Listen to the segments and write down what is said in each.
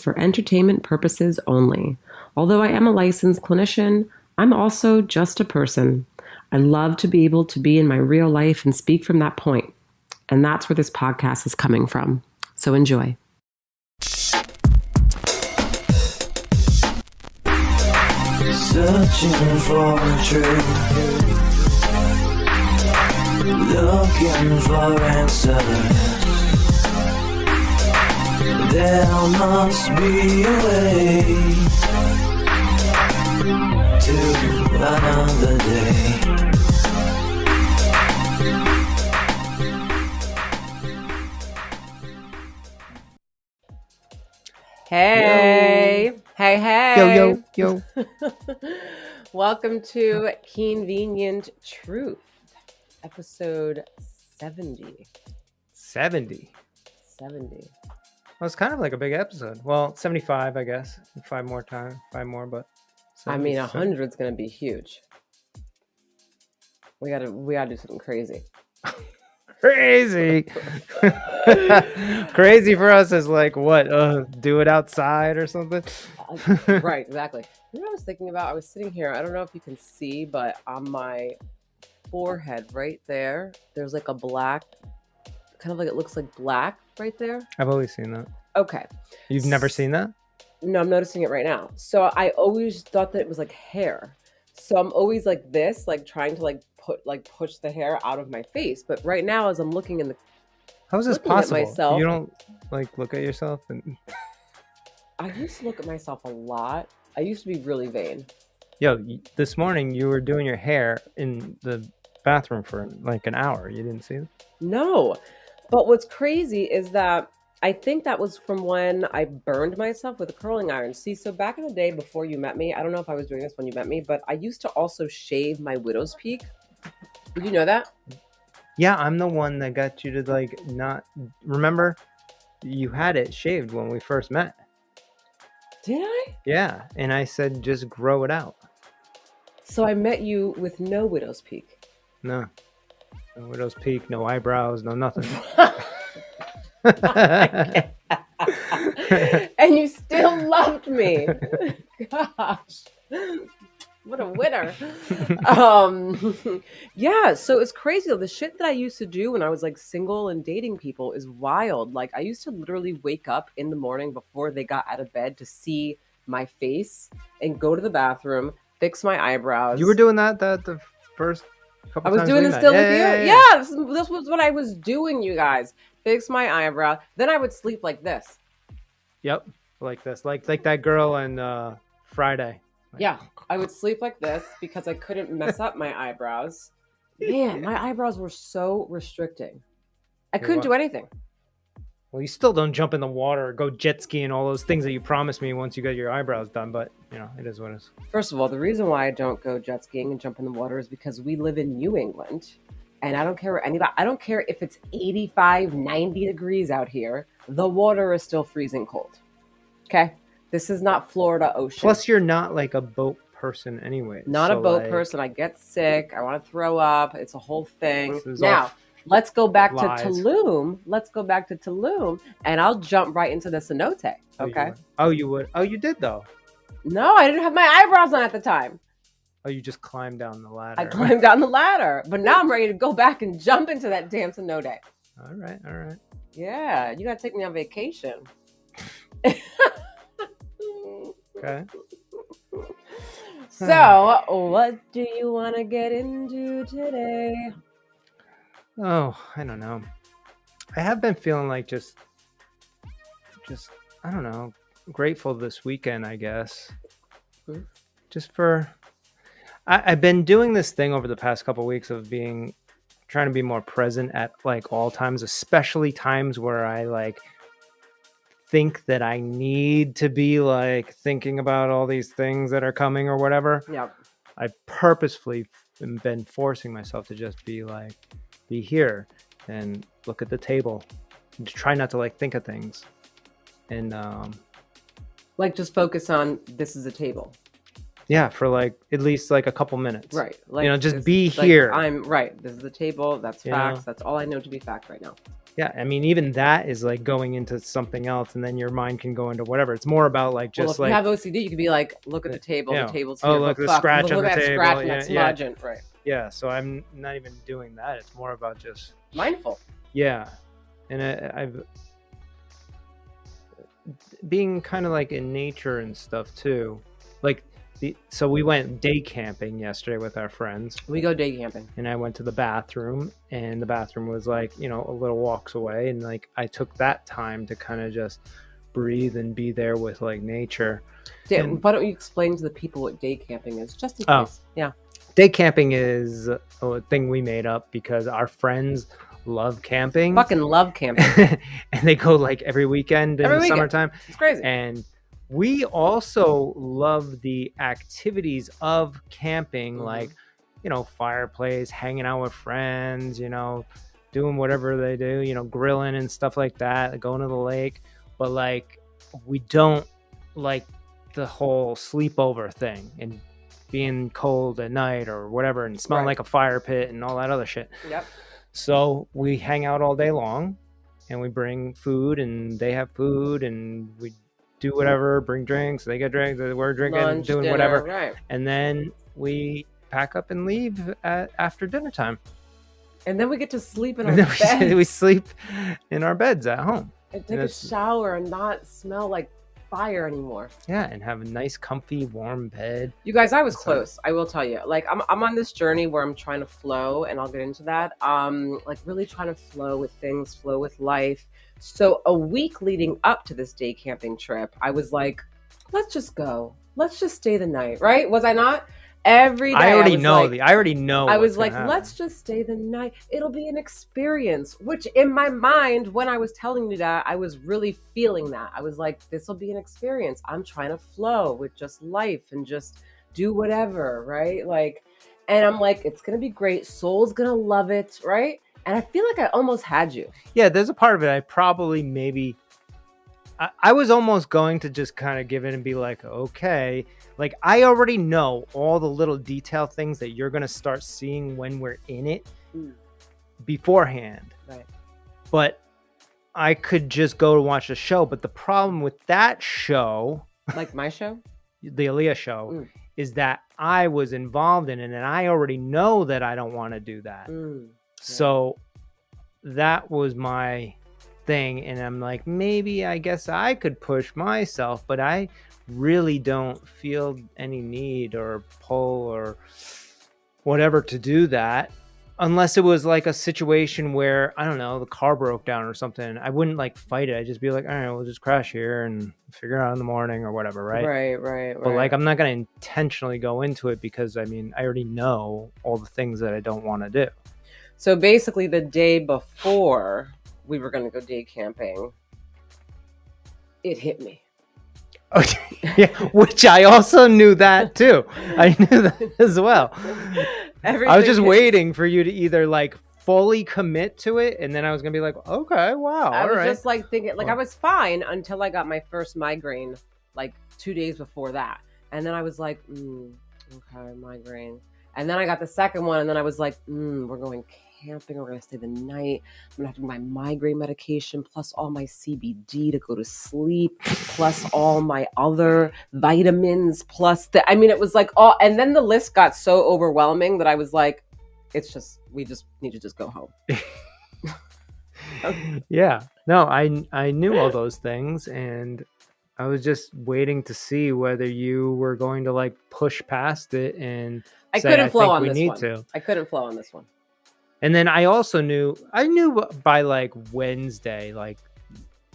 for entertainment purposes only. Although I am a licensed clinician, I'm also just a person. I love to be able to be in my real life and speak from that point. And that's where this podcast is coming from. So enjoy. Searching for truth, looking for answers. There must be a way to another day. Hey, Yo. hey. Yo. Welcome to Keanvenient Truth, episode 70. 70. Well, it's kind of like a big episode. Well, 75, I guess. Five more, but I mean, 100 is going to be huge. We gotta do something crazy. Crazy. Crazy for us is like what? Do it outside or something? Right, exactly. You know what I was thinking about? I was sitting here. I don't know if you can see, but on my forehead right there, there's like a black, kind of like it looks like black right there. I've always seen that. Okay. You've never seen that? No, I'm noticing it right now. So I always thought that it was like hair. So I'm always like this, like trying to push the hair out of my face. But right now, as I'm looking in the, How is this looking at possible? myself- You don't like look at yourself and I used to look at myself a lot. I used to be really vain. this morning you were doing your hair in the bathroom for like an hour. You didn't see it? No, but what's crazy is that I think that was from when I burned myself with a curling iron. See, so back in the day before you met me, I don't know if I was doing this when you met me, but I used to also shave my widow's peak. Did you know that? Yeah, I'm the one that got you to like not remember you had it shaved when we first met. Did I? Yeah, and I said just grow it out. So I met you with no widow's peak. No widow's peak, no eyebrows, no nothing. And you still loved me. Gosh. What a winner. Yeah, so it's crazy though. The shit that I used to do when I was like single and dating people is wild. Like I used to literally wake up in the morning before they got out of bed to see my face and go to the bathroom, fix my eyebrows. You were doing that the first couple I was times doing we this met. still with you? Yeah. Yeah, this was what I was doing, you guys. Fix my eyebrow. Then I would sleep like this. Yep, like this, like that girl in Friday. Yeah, I would sleep like this because I couldn't mess up my eyebrows. Man, my eyebrows were so restricting. I couldn't do anything. Well, you still don't jump in the water or go jet skiing, all those things that you promised me once you get your eyebrows done, but you know, it is what it is. First of all, the reason why I don't go jet skiing and jump in the water is because we live in New England. And I don't care what anybody, I don't care if it's 85, 90 degrees out here. The water is still freezing cold. Okay? This is not Florida ocean. Plus, you're not like a boat person anyway. Not a boat person. I get sick. I want to throw up. It's a whole thing. Now, let's go back to Tulum. Let's go back to Tulum, and I'll jump right into the cenote. Okay? You would. Oh, you did though. No, I didn't have my eyebrows on at the time. Oh, you just climbed down the ladder. I climbed down the ladder, but now I'm ready to go back and jump into that damn cenote. All right. Yeah, you gotta take me on vacation. Okay. So, what do you want to get into today? Oh, I don't know. I have been feeling like just I don't know, grateful this weekend, I guess. Just for I've been doing this thing over the past couple of weeks of trying to be more present at like all times, especially times where I like think that I need to be like thinking about all these things that are coming or whatever. Yeah. I purposefully been forcing myself to just be here and look at the table and try not to like think of things and like just focus on this is a table. Yeah, for like at least like a couple minutes. Right. Like just be here. I'm right. This is the table. That's facts. That's all I know to be fact right now. Yeah, I mean, even that is like going into something else, and then your mind can go into whatever. It's more about like Well, just if you like, have OCD, you could be like, look at the table. you The know, table's oh here, look, but the fuck, scratch on look the at that table. scratch and Yeah, that smudge, and right. yeah. So I'm not even doing that. It's more about just Mindful. yeah, and I've being kind of like in nature and stuff too, like. So we went day camping yesterday with our friends. We go day camping. And I went to the bathroom, and the bathroom was like, you know, a little walks away. And like, I took that time to kind of just breathe and be there with like nature. And, why don't you explain to the people what day camping is, just in oh, case? Yeah. Day camping is a thing we made up because our friends love camping. Fucking love camping. And they go like every weekend in the summertime. It's crazy. And we also love the activities of camping, like, you know, fireplace, hanging out with friends, you know, doing whatever they do, you know, grilling and stuff like that, going to the lake. But like, we don't like the whole sleepover thing and being cold at night or whatever and smelling like a fire pit and all that other shit. Yep. So we hang out all day long, and we bring food, and they have food, and we do whatever, bring drinks, they get drinks, we're drinking, lunch, doing dinner, whatever. right. And then we pack up and leave after dinner time. And then we get to sleep in our beds. We sleep in our beds at home. And take a shower and not smell like fire anymore. Yeah, and have a nice, comfy, warm bed. You guys, I was close. I will tell you. Like, I'm on this journey where I'm trying to flow, and I'll get into that. Like really trying to flow with things, flow with life. So a week leading up to this day camping trip, I was like, let's just go. Let's just stay the night, right? Was I not? Every day. I already know. I was like, let's just stay the night. It'll be an experience, which in my mind, when I was telling you that, I was really feeling that. I was like, this will be an experience. I'm trying to flow with just life and just do whatever, right? Like, and I'm like, it's going to be great. Soul's going to love it, right? And I feel like I almost had you. Yeah, there's a part of it. I probably maybe... I was almost going to just kind of give in and be like, okay, like I already know all the little detail things that you're going to start seeing when we're in it beforehand. Right. But I could just go to watch the show. But the problem with that show, like my show, the Aaliyah show, is that I was involved in it, and I already know that I don't want to do that. So that was my thing, and I'm like, maybe I guess I could push myself, but I really don't feel any need or pull or whatever to do that, unless it was like a situation where, I don't know, the car broke down or something. I wouldn't like fight it. I'd just be like, all right, we'll just crash here and figure it out in the morning or whatever, right? Right. But like, I'm not going to intentionally go into it because, I mean, I already know all the things that I don't want to do. So basically the day before we were going to go day camping, it hit me. Okay. Yeah, which I also knew that too. I knew that as well. I was just waiting for you to either like fully commit to it, and then I was gonna be like, okay, wow. I was just like thinking, like I was fine until I got my first migraine, like 2 days before that, and then I was like, okay, migraine, and then I got the second one, and then I was like, we're going camping, we're gonna stay the night, I'm gonna have to do my migraine medication plus all my CBD to go to sleep plus all my other vitamins plus I mean, it was like all, and then the list got so overwhelming that I was like, we just need to just go home. Yeah, no, I knew all those things, and I was just waiting to see whether you were going to like push past it and I couldn't flow on this one. I couldn't flow on this one. And then I also knew by like Wednesday, like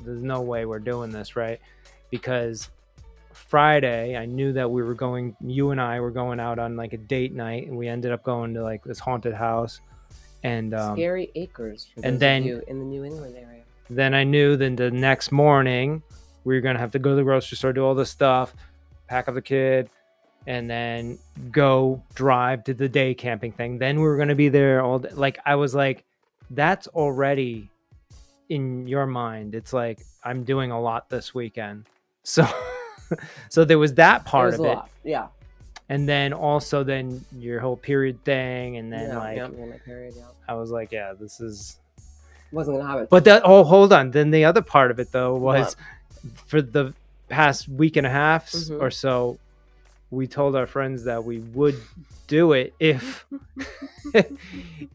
there's no way we're doing this, right? Because Friday, I knew that you and I were going out on like a date night, and we ended up going to like this haunted house and Scary Acres for those of you in the New England area. Then I knew that the next morning we were going to have to go to the grocery store, do all this stuff, pack up the kid, and then go drive to the day camping thing. Then we were going to be there all day. Like, I was like, that's already in your mind. It's like, I'm doing a lot this weekend. So, so there was that part of it. Yeah. And then also then your whole period thing. And then my period, yeah. I was like, yeah, this is, Wasn't gonna happen. But hold on. Then the other part of it though was for the past week and a half or so, we told our friends that we would do it if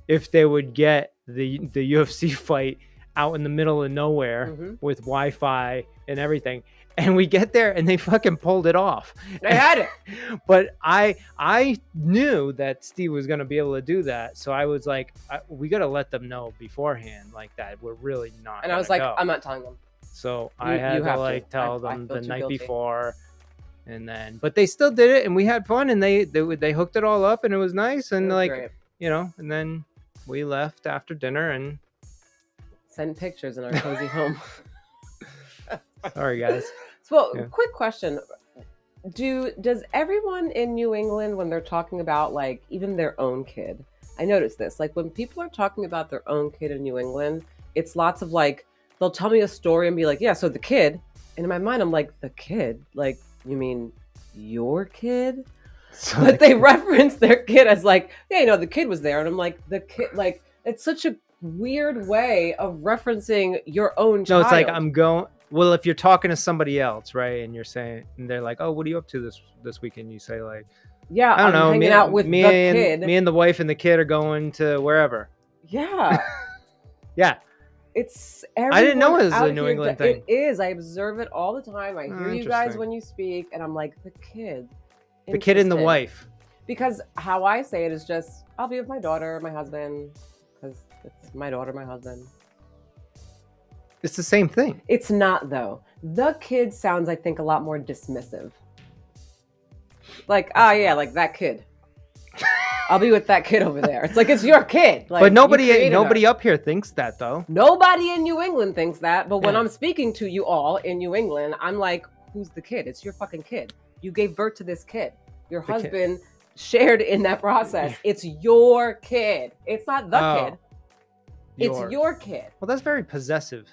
if they would get the UFC fight out in the middle of nowhere with Wi-Fi and everything. And we get there and they fucking pulled it off. They had it. But I knew that Steve was going to be able to do that. So I was like, we got to let them know beforehand like that. We're really not. And I was like, go. I'm not telling them. So I had to like tell I them the night guilty. before. And then, but they still did it and we had fun and they hooked it all up and it was nice. And like, great. you know, and then we left after dinner and send pictures in our cozy home. Sorry, guys. So, quick question. Does everyone in New England, when they're talking about like even their own kid, I noticed this, like when people are talking about their own kid in New England, it's lots of like, they'll tell me a story and be like, yeah, so the kid, and in my mind, I'm like, the kid? Like, you mean your kid? So but they reference their kid as like, yeah, you know, the kid was there. And I'm like, the kid, like, it's such a weird way of referencing your own child. No, it's like, I'm going, well, if you're talking to somebody else, right, and you're saying, and they're like, oh, what are you up to this weekend? You say like, yeah, I don't know, hanging out with the kid. Me and the wife and the kid are going to wherever. Yeah. Yeah. It's I didn't know it was a New England thing. It is. I observe it all the time. I hear you guys when you speak, and I'm like, the kid. The kid and the wife. Because how I say it is just, I'll be with my daughter, my husband, because it's my daughter, my husband. It's the same thing. It's not, though. The kid sounds, I think, a lot more dismissive. Like, yeah, like that kid. I'll be with that kid over there. It's like, it's your kid. Like, but nobody up here thinks that, though. Nobody in New England thinks that. But when I'm speaking to you all in New England, I'm like, who's the kid? It's your fucking kid. You gave birth to this kid. Your husband shared in that process. It's your kid. It's not the kid. It's your kid. Well, that's very possessive.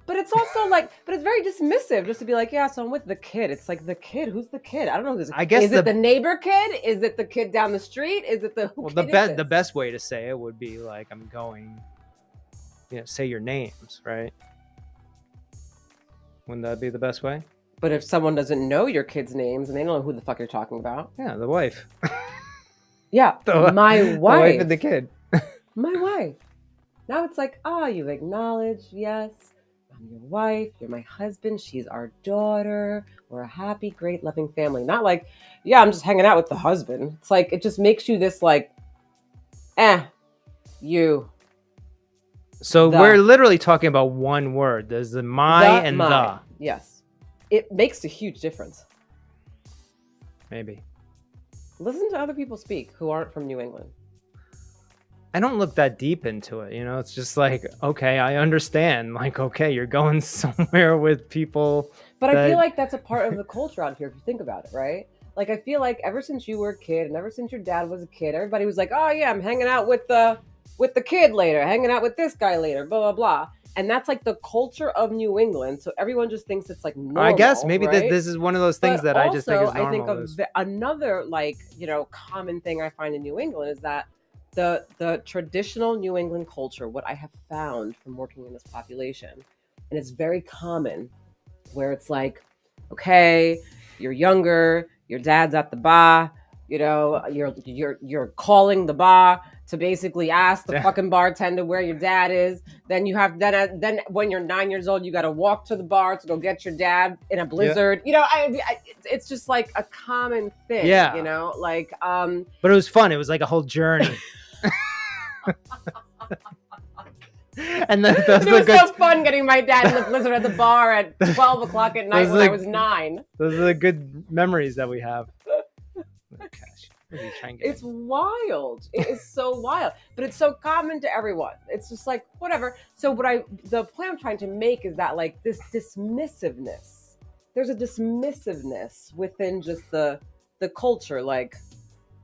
But it's also like, but it's very dismissive just to be like, yeah, so I'm with the kid. It's like, the kid? Who's the kid? I don't know who's the kid. I guess it the neighbor kid? Is it the kid down the street? Is it the the best way to say it would be like, I'm going, say your names, right? Wouldn't that be the best way? But if someone doesn't know your kids' names and they don't know who the fuck you're talking about. Yeah, the wife. Yeah, my wife. The wife and the kid. My wife. Now it's like, you acknowledge, yes. I'm your wife, you're my husband, she's our daughter, we're a happy, great, loving family. Not like, yeah, I'm just hanging out with the husband. It's like, it just makes you this like, you. So we're literally talking about one word. There's the and the. Yes. It makes a huge difference. Maybe. Listen to other people speak who aren't from New England. I don't look that deep into it, it's just like, okay, I understand. Like, okay, you're going somewhere with people. But I feel like that's a part of the culture out here if you think about it, right? Like, I feel like ever since you were a kid and ever since your dad was a kid, everybody was like, oh yeah, I'm hanging out with the kid later, hanging out with this guy later, blah, blah, blah. And that's like the culture of New England. So everyone just thinks it's like normal. I guess maybe right? this is one of those things that I just think is normal. I think another like, common thing I find in New England is that the traditional New England culture, what I have found from working in this population, and it's very common, where it's like, okay, you're younger, your dad's at the bar, you're calling the bar to basically ask the fucking bartender where your dad is. Then you have then when you're 9 years old, you got to walk to the bar to go get your dad in a blizzard. It's just like a common thing. Yeah. But it was fun. It was like a whole journey. And it was so fun getting my dad in the blizzard at the bar at 12 o'clock at night when I was 9. Those are the good memories that we have. It's wild. It is so wild, but it's so common to everyone. It's just like, whatever. So the point I'm trying to make is that like this dismissiveness, there's a dismissiveness within just the culture. Like,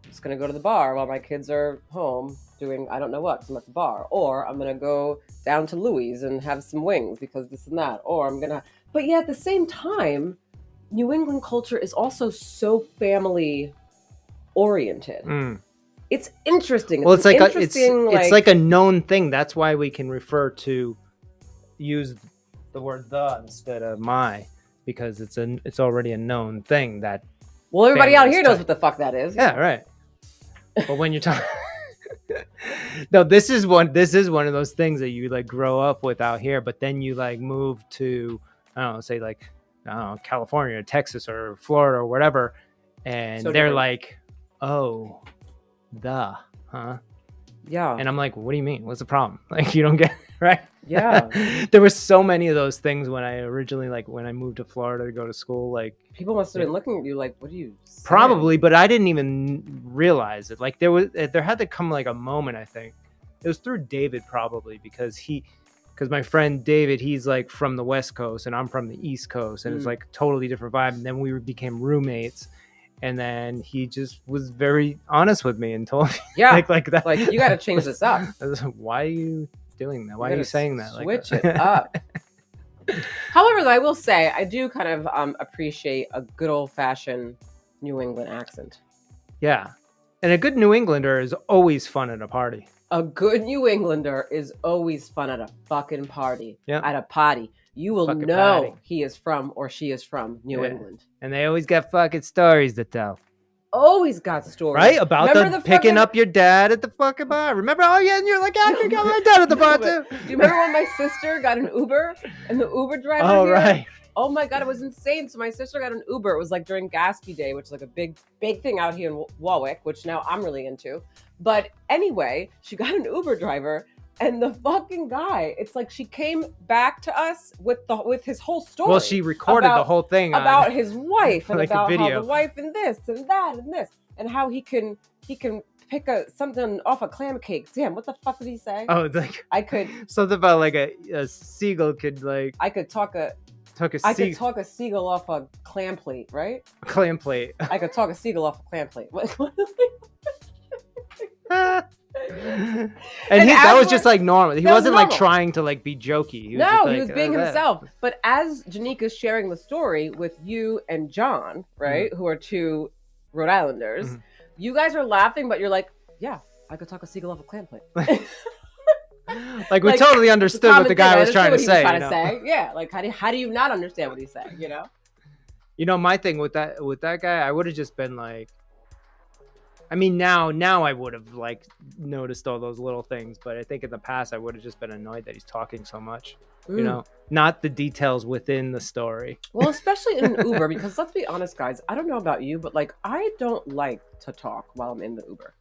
I'm just going to go to the bar while my kids are home doing, I don't know what, 'cause I'm at the bar, or I'm going to go down to Louis and have some wings because this and that, or I'm going to, but yeah, at the same time, New England culture is also so family oriented. It's interesting. Well, it's like interesting, like a known thing. That's why we can use the word the instead of my, because it's already a known thing that. Well, everybody out here knows type. what the fuck that is. Yeah, right. But when you're talking, no, this is one of those things that you like grow up with out here, but then you like move to, I don't know, say like, I don't know, California or Texas or Florida or whatever, and So they're different. like, oh, huh? Yeah. And I'm like, what do you mean? What's the problem? Like, you don't get right? Yeah. There were so many of those things when I originally, like, when I moved to Florida to go to school, like, People must have been looking at you like, what are you saying? probably, but I didn't even realize it. Like, there had to come like a moment. I think it was through David, probably because my friend David, he's like from the West Coast and I'm from the East Coast, and it's like totally different vibe. And then we became roommates. And then he just was very honest with me and told me, like that. Like, you got to change this up. I was like, why are you doing that? Why are you saying that? Switch it up. However, though, I will say I do kind of appreciate a good old-fashioned New England accent. Yeah, and a good New Englander is always fun at a party. A good New Englander is always fun at a fucking party. Yeah, at a party. You will fucking know party. he is from or she is from New England. And they always got fucking stories to tell. Always got stories. Right? About the picking up your dad at the fucking bar. Remember? Oh, yeah, and you're like, I got my dad at the bar, too. Do you remember when my sister got an Uber and the Uber driver here? Right. Oh, my God, it was insane. So my sister got an Uber. It was like during Gatsby Day, which is like a big thing out here in Warwick, which now I'm really into. But anyway, she got an Uber driver. And the fucking guy, it's like she came back to us with his whole story. Well, she recorded the whole thing about his wife and like about how the wife and this and that and this and how he can pick something off a clam cake. Damn, what the fuck did he say? Oh, it's like I could something about like a seagull could like I could talk a seagull off a clam plate, right? A clam plate. I could talk a seagull off a clam plate. And that was just like normal. He wasn't like trying to like be jokey. He was being himself. But as Janika's sharing the story with you and John, right, who are two Rhode Islanders, you guys are laughing, but you're like, yeah, I could talk a seagull off a clam plate. Like we totally understood what the guy was trying to say. Yeah, like how do you not understand what he's saying? You know. You know, my thing with that guy, I would have just been like. I mean, now I would have like noticed all those little things, but I think in the past I would have just been annoyed that he's talking so much. You know, not the details within the story. Well, especially in an Uber, because let's be honest, guys. I don't know about you, but like I don't like to talk while I'm in the Uber.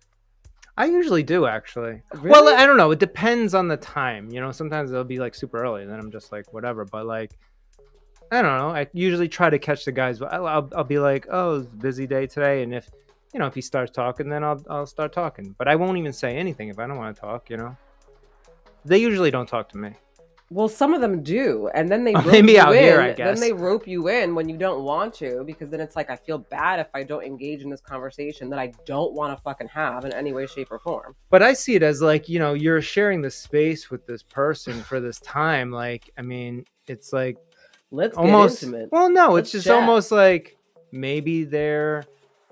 I usually do, actually. Really? Well, I don't know. It depends on the time. You know, sometimes it'll be like super early, and then I'm just like whatever. But like, I don't know. I usually try to catch the guys. I'll be like, oh, it's a busy day today, and if he starts talking, then I'll start talking. But I won't even say anything if I don't want to talk, you know? They usually don't talk to me. Well, some of them do. And then they rope you out in. Here, I guess. Then they rope you in when you don't want to, because then it's like, I feel bad if I don't engage in this conversation that I don't want to fucking have in any way, shape, or form. But I see it as like, you're sharing the space with this person for this time. Like, I mean, it's like... Let's almost, get intimate. Well, no, it's just almost like maybe there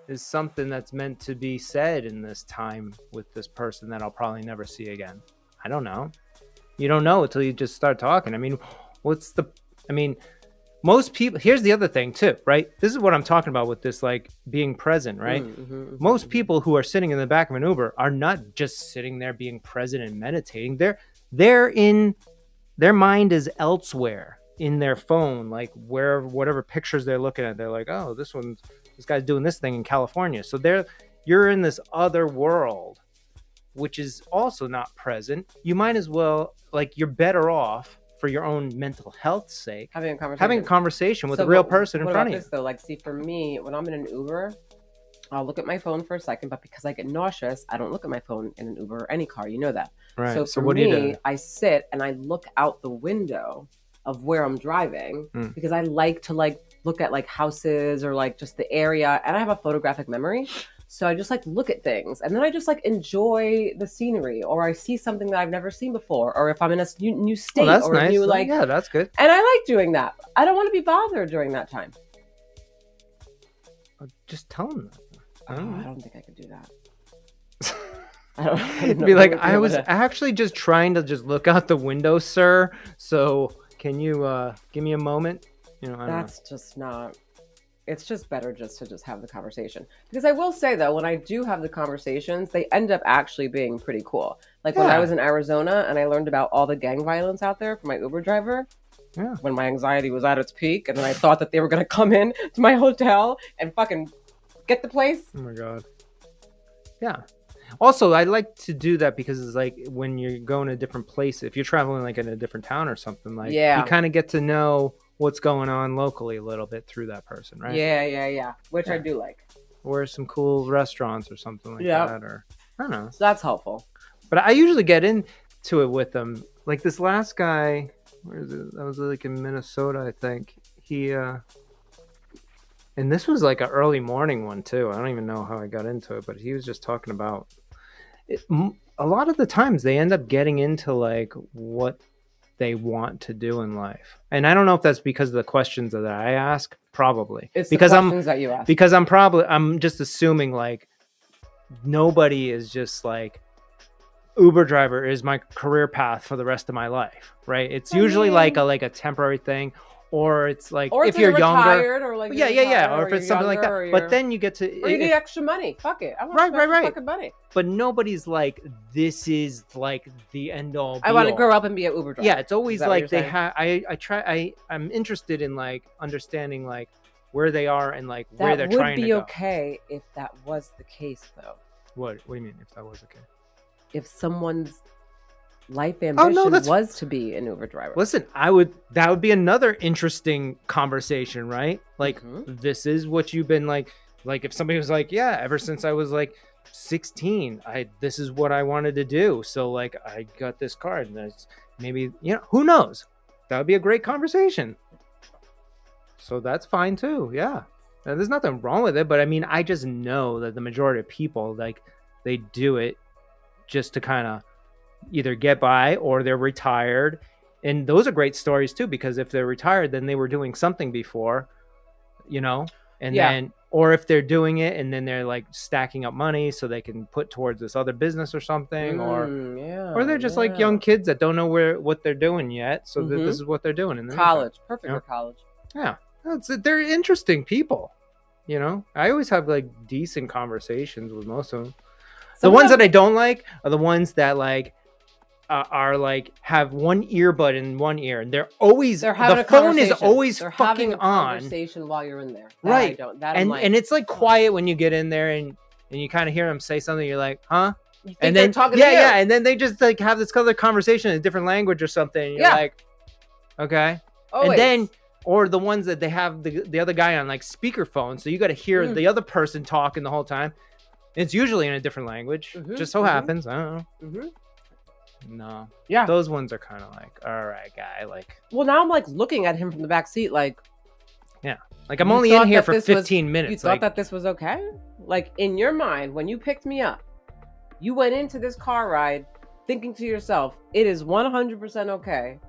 is something that's meant to be said in this time with this person that I'll probably never see again. I don't know. You don't know until you just start talking. I mean, most people, here's the other thing too, right? This is what I'm talking about with this, like being present, right? Most people who are sitting in the back of an Uber are not just sitting there being present and meditating. Their mind is elsewhere in their phone, like whatever pictures they're looking at. They're like, oh, this guy's doing this thing in California. So you're in this other world, which is also not present. You might as well, like, you're better off for your own mental health's sake having a conversation with a real person in front of you. Though, like, see, for me, when I'm in an Uber, I'll look at my phone for a second, but because I get nauseous, I don't look at my phone in an Uber or any car. You know that. Right. So for me, I sit and I look out the window of where I'm driving because I like to look at like houses or like just the area, and I have a photographic memory. So I just like look at things, and then I just like enjoy the scenery, or I see something that I've never seen before, or if I'm in a new state, that's or nice. a new like yeah, that's good. And I like doing that. I don't want to be bothered during that time. Just tell them that. I don't think I could do that. I don't Be know like, what I was to- actually just trying to just look out the window, sir. So can you give me a moment? You know, I don't know. That's just not. It's just better just to just have the conversation. Because I will say though, when I do have the conversations, they end up actually being pretty cool. Like when I Yeah. was in Arizona and I learned about all the gang violence out there from my Uber driver, Yeah. when my anxiety was at its peak, and then I thought that they were gonna come in to my hotel and fucking get the place. Oh my god. Yeah. Also, I like to do that because it's like when you're going to a different place, if you're traveling like in a different town or something, like Yeah. you kind of get to know what's going on locally a little bit through that person, right? Yeah. Which I Yeah. do like. Or some cool restaurants or something like Yeah. that, or I don't know. So that's helpful. But I usually get into it with them. Like this last guy, where is it? That was like in Minnesota, I think. He and this was like an early morning one too. I don't even know how I got into it, but he was just talking about it. A lot of the times they end up getting into like what they want to do in life, and I don't know if that's because of the questions that I ask. Probably It's because the questions that you ask. because I'm just assuming like nobody is just like Uber driver is my career path for the rest of my life, right? It's usually like a temporary thing, or it's like or if you're younger, retired, or like yeah, you're retired, or if it's you're something like younger, that. But then you get to, or you need extra money. Fuck it, I want Right. extra fucking money. But nobody's like, this is like the end all. I want to grow up and be an Uber driver. Yeah, it's always Is that what like you're they saying? have. I'm interested in like understanding like where they are and like where That they're would trying to be go. okay if that was the case, though. What do you mean if that was okay? If someone's life ambition was to be an Uber driver. Listen, that would be another interesting conversation, right? Like this is what you've been like if somebody was like, yeah, ever since I was like 16, this is what I wanted to do. So like I got this card and that's maybe, who knows? That would be a great conversation. So that's fine too. Yeah. Now, there's nothing wrong with it, but I mean, I just know that the majority of people like they do it just to kind of either get by or they're retired. And those are great stories too, because if they're retired, then they were doing something before, and then, or if they're doing it and then they're like stacking up money so they can put towards this other business or something, or they're just like young kids that don't know what they're doing yet. So this is what they're doing in the college. meantime. Perfect for college. Yeah. They're interesting people, I always have like decent conversations with most of them. The ones that I don't like are the ones that like are like have one earbud in one ear and they're having the phone is always they're fucking having a on. Conversation while you're in there, right? And it's like quiet when you get in there and you kind of hear them say something. You're like, huh? And then talking to you. and then they just like have this other conversation in a different language or something. And you're like, okay, always. And then. Or the ones that they have the other guy on like speakerphone, so you got to hear the other person talking the whole time. It's usually in a different language. Just so happens. I don't know. No. Yeah. Those ones are kind of like, all right, guy. Like. Well, now I'm like looking at him from the back seat, like. Yeah. Like I'm only in here for 15 minutes. You thought that this was okay? Like in your mind, when you picked me up, you went into this car ride thinking to yourself, it is 100% okay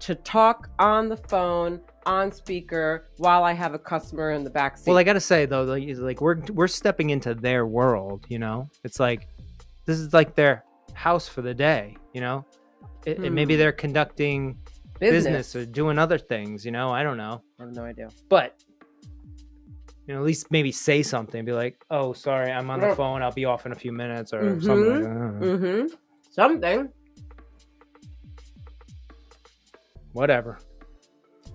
to talk on the phone, on speaker, while I have a customer in the back seat. Well, I gotta say though, like we're stepping into their world. It's like this is like their house for the day. And maybe they're conducting business or doing other things. I don't know. I have no idea. But at least maybe say something. Be like, oh, sorry, I'm on the phone. I'll be off in a few minutes or something like that. Something. Whatever.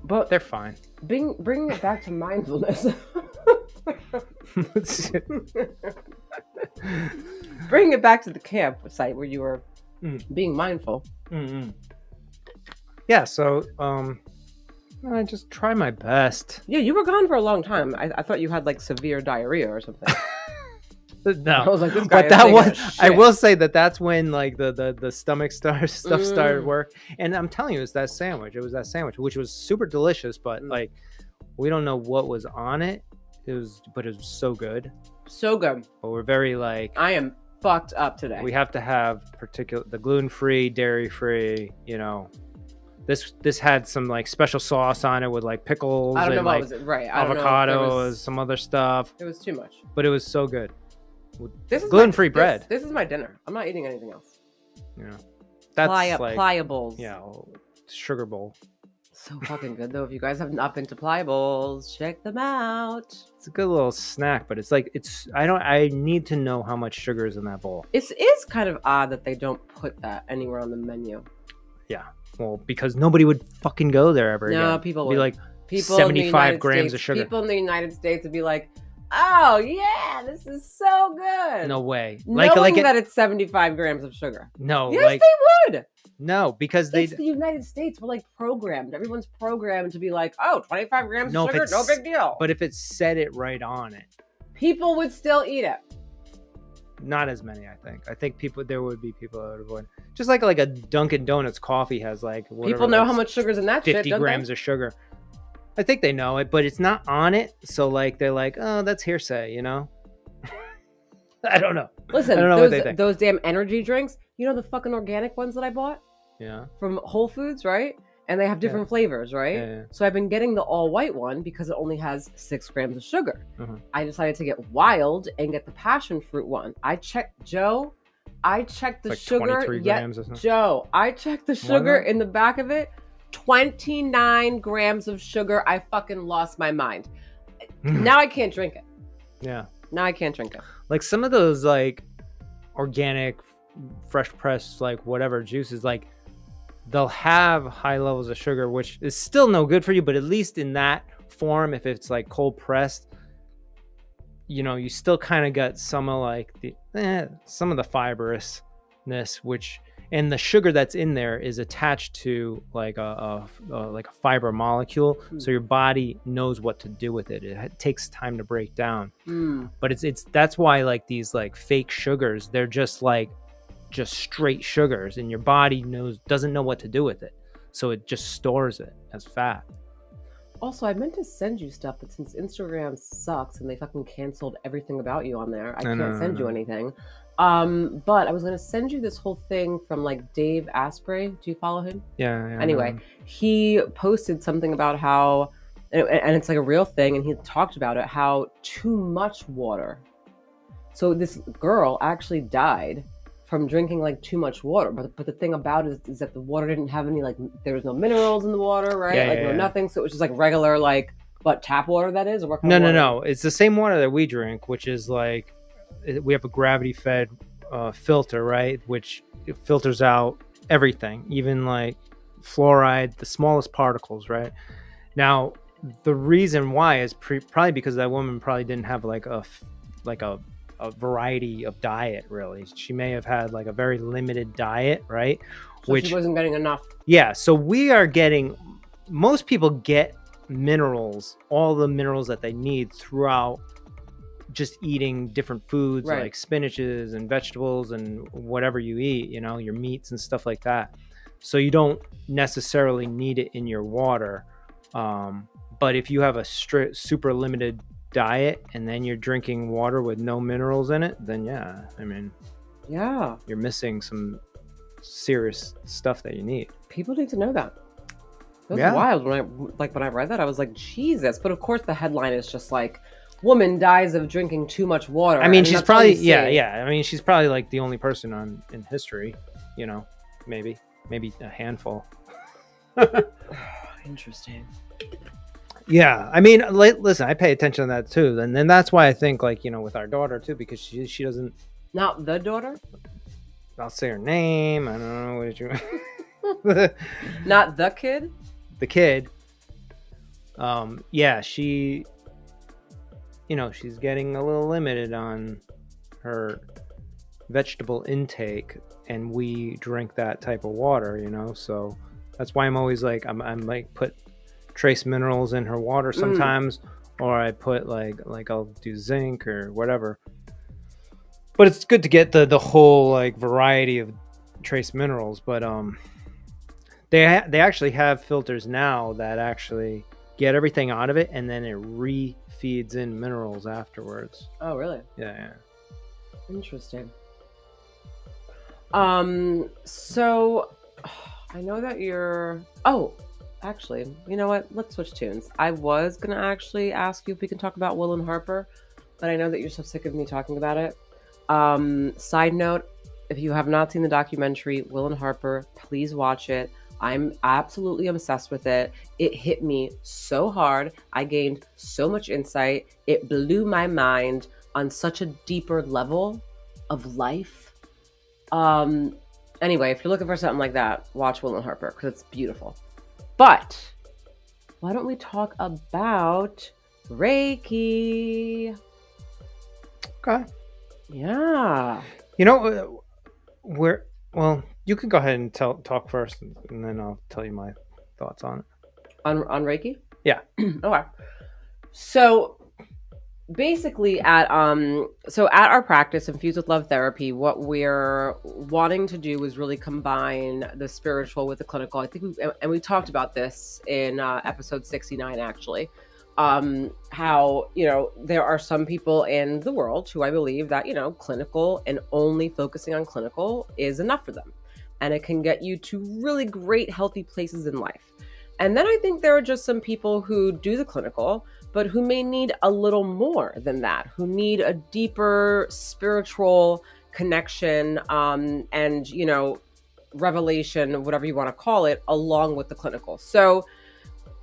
But they're fine. Bring it back to mindfulness. Bring it back to the campsite where you were being mindful. Mm-hmm. Yeah, so I just try my best. Yeah, you were gone for a long time. I thought you had like severe diarrhea or something. No, I was like, this guy. But that was. I will say that's when like the stomach stuff started work. And I'm telling you, it was that sandwich. It was that sandwich, which was super delicious. But like, we don't know what was on it. It was so good. So good. But we're very like. I am fucked up today. We have to have the gluten-free, dairy-free. This had some like special sauce on it with like pickles. I don't know and, what like, was it. Right. Avocados, some other stuff. It was too much. But it was so good. This is gluten-free bread. This is my dinner. I'm not eating anything else. Yeah, that's like Pliables. yeah, sugar bowl. So fucking good though. If you guys have not been to Pliables, check them out. It's a good little snack, but it's like I need to know how much sugar is in that bowl. It is kind of odd that they don't put that anywhere on the menu. Yeah, well, because nobody would fucking go there ever again. No, people would. Be like people 75 grams of sugar. People in the United States would be like, "Oh yeah, this is so good." No way. Knowing that it's 75 grams of sugar. No, yes, they would. No, because it's the United States. We're like programmed. Everyone's programmed to be like, "Oh, 25 grams of sugar, no big deal." But if it said it right on it, people would still eat it. Not as many, I think. I think there would be people that would avoid. Just like a Dunkin' Donuts coffee has like whatever, people know like how much sugar's in that 50 shit, grams of sugar. I think they know it, but it's not on it. So like they're like, oh, that's hearsay, you know? I don't know. Listen, I don't know what they think. Those damn energy drinks, you know the fucking organic ones that I bought? Yeah. From Whole Foods, right? And they have different flavors, right? Yeah. So I've been getting the all white one because it only has 6 grams of sugar. Mm-hmm. I decided to get wild and get the passion fruit one. I checked the like sugar. 23 grams or something. Joe, I checked the sugar in the back of it. 29 grams of sugar. I fucking lost my mind. Now I can't drink it. Yeah. Now I can't drink it. Like some of those like organic, fresh pressed, like whatever juices, like they'll have high levels of sugar, which is still no good for you, but at least in that form, if it's like cold pressed, you know, you still kind of got some of like some of the fibrousness, which, and the sugar that's in there is attached to like a fiber molecule, so your body knows what to do with it. It takes time to break down. But it's that's why like these like fake sugars, they're just straight sugars, and your body doesn't know what to do with it, so it just stores it as fat. Also, I meant to send you stuff, but since Instagram sucks and they fucking canceled everything about you on there, I can't send you anything. But I was going to send you this whole thing from like Dave Asprey. Do you follow him? Yeah. Anyway, he posted something about how, and it's like a real thing, and he talked about it, how too much water. So this girl actually died from drinking like too much water, but the thing about it is that the water didn't have any, like, there was no minerals in the water, right? Nothing, so it was just like regular, like, what, tap water that is, or what kind of water? No, it's the same water that we drink, which is like, we have a gravity fed filter, right, which it filters out everything, even like fluoride, the smallest particles, right? Now the reason why is probably because that woman probably didn't have like a variety of diet, really. She may have had like a very limited diet, right? So which she wasn't getting enough. Yeah, so most people get minerals, all the minerals that they need throughout just eating different foods, right, like spinaches and vegetables and whatever you eat, you know, your meats and stuff like that. So you don't necessarily need it in your water. But if you have a super limited diet and then you're drinking water with no minerals in it, then yeah, I mean, yeah, you're missing some serious stuff that you need. People need to know that. It was wild when I read that. I was like, Jesus. But of course the headline is just like, woman dies of drinking too much water. I mean, she's probably I mean, she's probably like the only person in history, you know, maybe a handful. Interesting. Yeah, I mean, listen, I pay attention to that too, and then that's why I think, like, you know, with our daughter too, because she doesn't. Not the daughter. I'll say her name. I don't know what you. Not the kid. The kid. Yeah, she. You know, she's getting a little limited on her vegetable intake, and we drink that type of water, you know, so that's why I'm always like, I'm like put trace minerals in her water sometimes, or I put like I'll do zinc or whatever. But it's good to get the whole like variety of trace minerals. But they actually have filters now that actually get everything out of it, and then it feeds in minerals afterwards. Oh, really? Yeah. Interesting. So I know that actually, you know what? Let's switch tunes. I was gonna actually ask you if we can talk about Will and Harper, but I know that you're so sick of me talking about it. Side note, if you have not seen the documentary Will and Harper, please watch it. I'm absolutely obsessed with it. It hit me so hard. I gained so much insight. It blew my mind on such a deeper level of life. Um, anyway, if you're looking for something like that, watch Will and Harper because it's beautiful. But why don't we talk about Reiki? Okay. Yeah. You know, well, you can go ahead and talk first, and then I'll tell you my thoughts on it. On Reiki? Yeah. Okay. So basically at our practice Infused with Love therapy, what we're wanting to do is really combine the spiritual with the clinical. I think we talked about this in episode 69 actually. How, there are some people in the world who I believe that, clinical and only focusing on clinical is enough for them. And it can get you to really great, healthy places in life. And then I think there are just some people who do the clinical, but who may need a little more than that, who need a deeper spiritual connection, and, revelation, whatever you want to call it, along with the clinical. So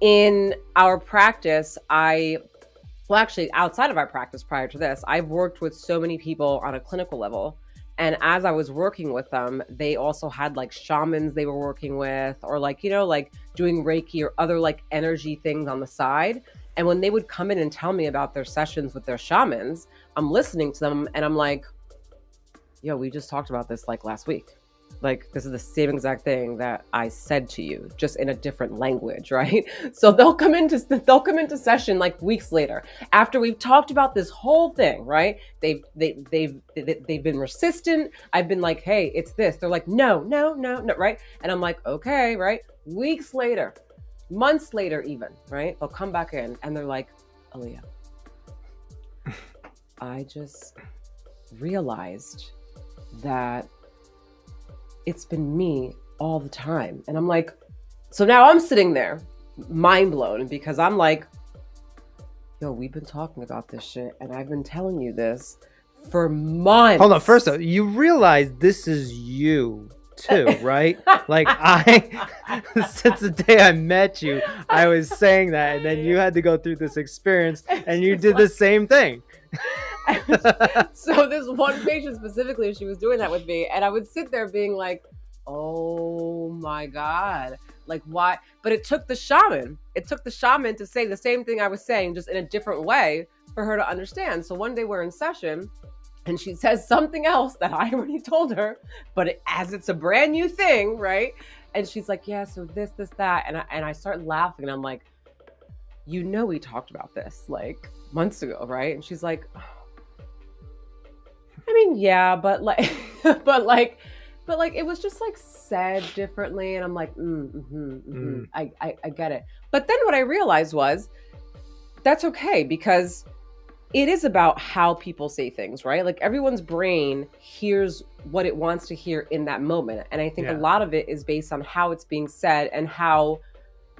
in our practice, actually outside of our practice prior to this, I've worked with so many people on a clinical level. And as I was working with them, they also had like shamans they were working with, or like, like doing Reiki or other like energy things on the side. And when they would come in and tell me about their sessions with their shamans, I'm listening to them and I'm like, yo, we just talked about this like last week. Like, this is the same exact thing that I said to you, just in a different language, right? So they'll come into session like weeks later after we've talked about this whole thing, right? They've been resistant. I've been like, hey, it's this. They're like, no, right? And I'm like, okay, right? Weeks later, months later, even, right? They'll come back in and they're like, Aaliyah, I just realized that it's been me all the time. And I'm like, so now I'm sitting there mind blown because I'm like, yo, we've been talking about this shit and I've been telling you this for months. Hold on. First though, you realize this is you too, right? Like since the day I met you, I was saying that, and then you had to go through this experience and you did the same thing. So this one patient specifically, she was doing that with me, and I would sit there being like, oh my God, like why? But it took the shaman to say the same thing I was saying, just in a different way for her to understand. So one day we're in session and she says something else that I already told her, but as it's a brand new thing, right? And she's like, yeah, so this, that. And I start laughing and I'm like, we talked about this like months ago, right? And she's like, I mean, yeah, but like, but like it was just like said differently. And I'm like, I get it. But then what I realized was that's okay, because it is about how people say things, right? Like everyone's brain hears what it wants to hear in that moment. And I think a lot of it is based on how it's being said and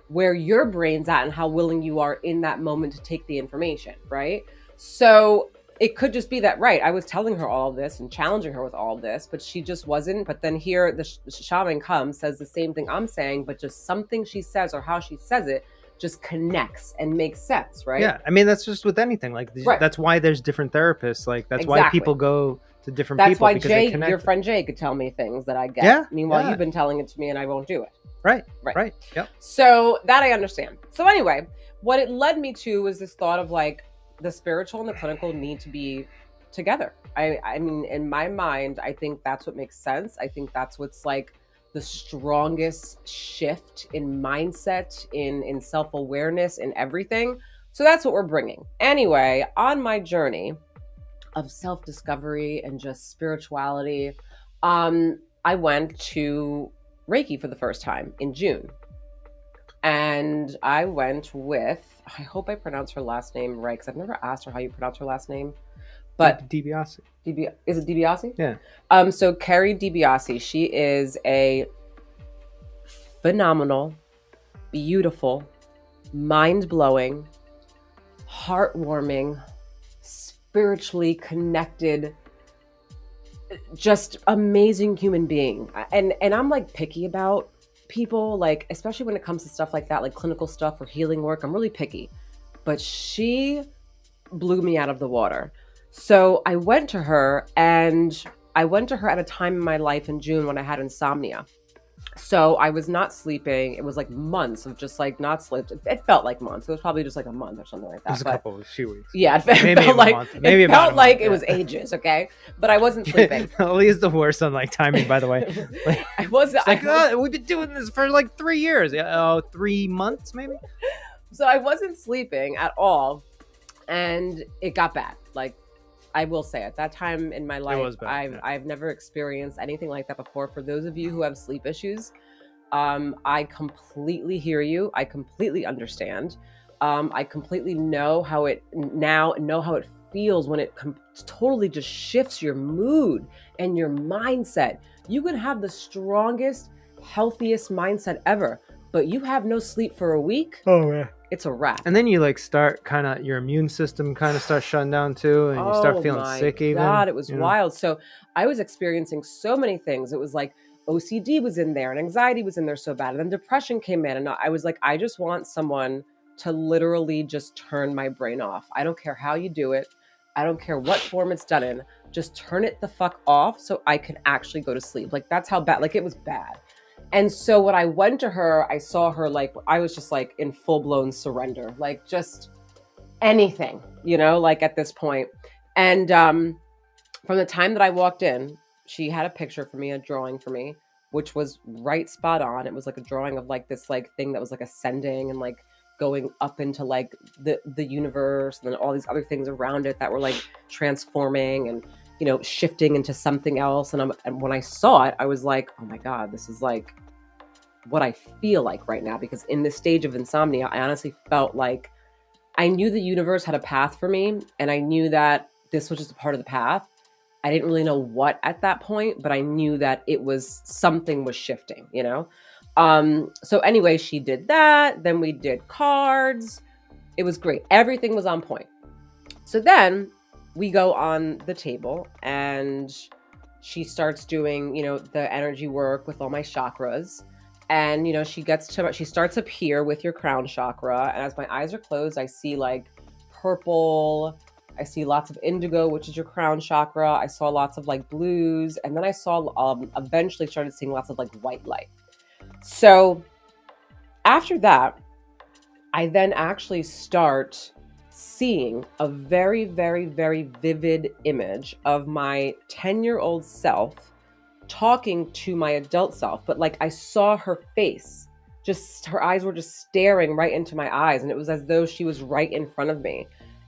where your brain's at and how willing you are in that moment to take the information, right? So it could just be that, right, I was telling her all of this and challenging her with all of this, but she just wasn't. But then here the shaman comes, says the same thing I'm saying, but just something she says or how she says it just connects and makes sense, right? Yeah, I mean, that's just with anything. Like, that's why there's different therapists. Like, that's why people go to different people. That's why Jay, your friend Jay, could tell me things that I get. Yeah. Meanwhile, you've been telling it to me and I won't do it. Right. Yep. So that I understand. So anyway, what it led me to was this thought of like the spiritual and the clinical need to be together. I mean, in my mind, I think that's what makes sense. I think that's what's like the strongest shift in mindset, in self-awareness, in everything. So that's what we're bringing. Anyway, on my journey of self-discovery and just spirituality, I went to Reiki for the first time in June. And I went with, I hope I pronounce her last name right, because I've never asked her how you pronounce her last name. But DiBiase. Is it DiBiase? Yeah. So Carrie DiBiase, she is a phenomenal, beautiful, mind-blowing, heartwarming, spiritually connected just amazing human being. And I'm like picky about people, like especially when it comes to stuff like that, like clinical stuff or healing work. I'm really picky. But she blew me out of the water. So I went to her at a time in my life in June when I had insomnia. So I was not sleeping. It was like months of just like not slept. It felt like months. It was probably just like a month or something like It was that. a But couple of few weeks. yeah, it Maybe felt a like month. Maybe it about felt a like month, it was yeah. ages. Okay, but I wasn't sleeping. Ali is the worst on like timing, by the way. Like, I was it's like, I was we've been doing this for like 3 years. Yeah, 3 months maybe. so I wasn't sleeping at all, and it got bad. Like I will say, at that time in my life, was bad, I've yeah. I've never experienced anything like that before. For those of you who have sleep issues, I completely hear you. I completely understand. I completely know how it feels when it totally just shifts your mood and your mindset. You can have the strongest, healthiest mindset ever, but you have no sleep for a week, Oh yeah. it's a wrap. And then you like start kind of your immune system kind of starts shutting down too, and you start Oh feeling my sick even. God, it was you know? wild. So I was experiencing so many things. It was like OCD was in there and anxiety was in there so bad. And then depression came in. And I was like, I just want someone to literally just turn my brain off. I don't care how you do it. I don't care what form it's done in. Just turn it the fuck off so I can actually go to sleep. Like that's how bad, like it was bad. And so when I went to her, I saw her like, I was just like in full blown surrender, like just anything, like at this point. And from the time that I walked in, she had a picture for me, a drawing for me, which was right spot on. It was like a drawing of like this like thing that was like ascending and like going up into like the universe, and then all these other things around it that were like transforming and shifting into something else. And when I saw it, I was like, oh my God, this is like what I feel like right now. Because in this stage of insomnia, I honestly felt like I knew the universe had a path for me, and I knew that this was just a part of the path. I didn't really know what at that point, but I knew that it was something was shifting. So anyway, she did that. Then we did cards. It was great. Everything was on point. So then we go on the table and she starts doing, the energy work with all my chakras. And, she starts up here with your crown chakra. And as my eyes are closed, I see like purple. I see lots of indigo, which is your crown chakra. I saw lots of like blues. And then I saw, eventually started seeing lots of like white light. So after that, I then actually start seeing a very, very, very vivid image of my 10-year-old self talking to my adult self. But like I saw her face, just her eyes were just staring right into my eyes. And it was as though she was right in front of me.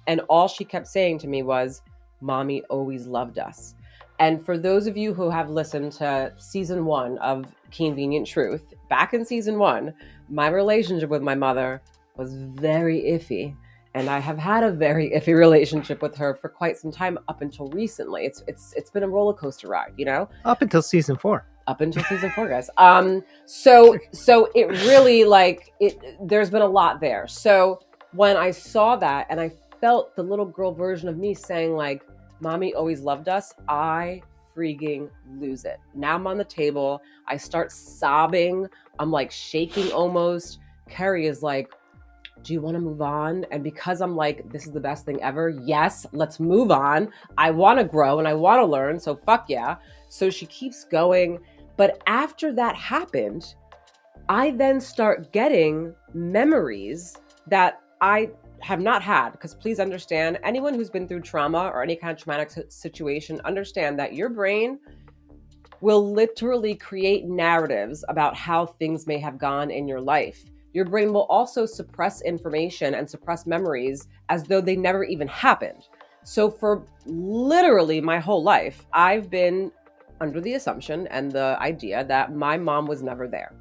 And all she kept saying to me was, "Mommy always loved us." And for those of you who have listened to season 1 of Keanvenient Truth, back in season 1, my relationship with my mother was very iffy. And I have had a very iffy relationship with her for quite some time up until recently. It's been a roller coaster ride, Up until season 4. Up until season 4, guys. So it really there's been a lot there. So when I saw that and I felt the little girl version of me saying like, "Mommy always loved us," I freaking lose it. Now I'm on the table. I start sobbing. I'm like shaking almost. Carrie is like, "Do you want to move on?" And because I'm like, this is the best thing ever. Yes, let's move on. I want to grow and I want to learn. So fuck yeah. So she keeps going. But after that happened, I then start getting memories that I have not had. Because please understand, anyone who's been through trauma or any kind of traumatic situation, understand that your brain will literally create narratives about how things may have gone in your life. Your brain will also suppress information and suppress memories as though they never even happened. So for literally my whole life, I've been under the assumption and the idea that my mom was never there.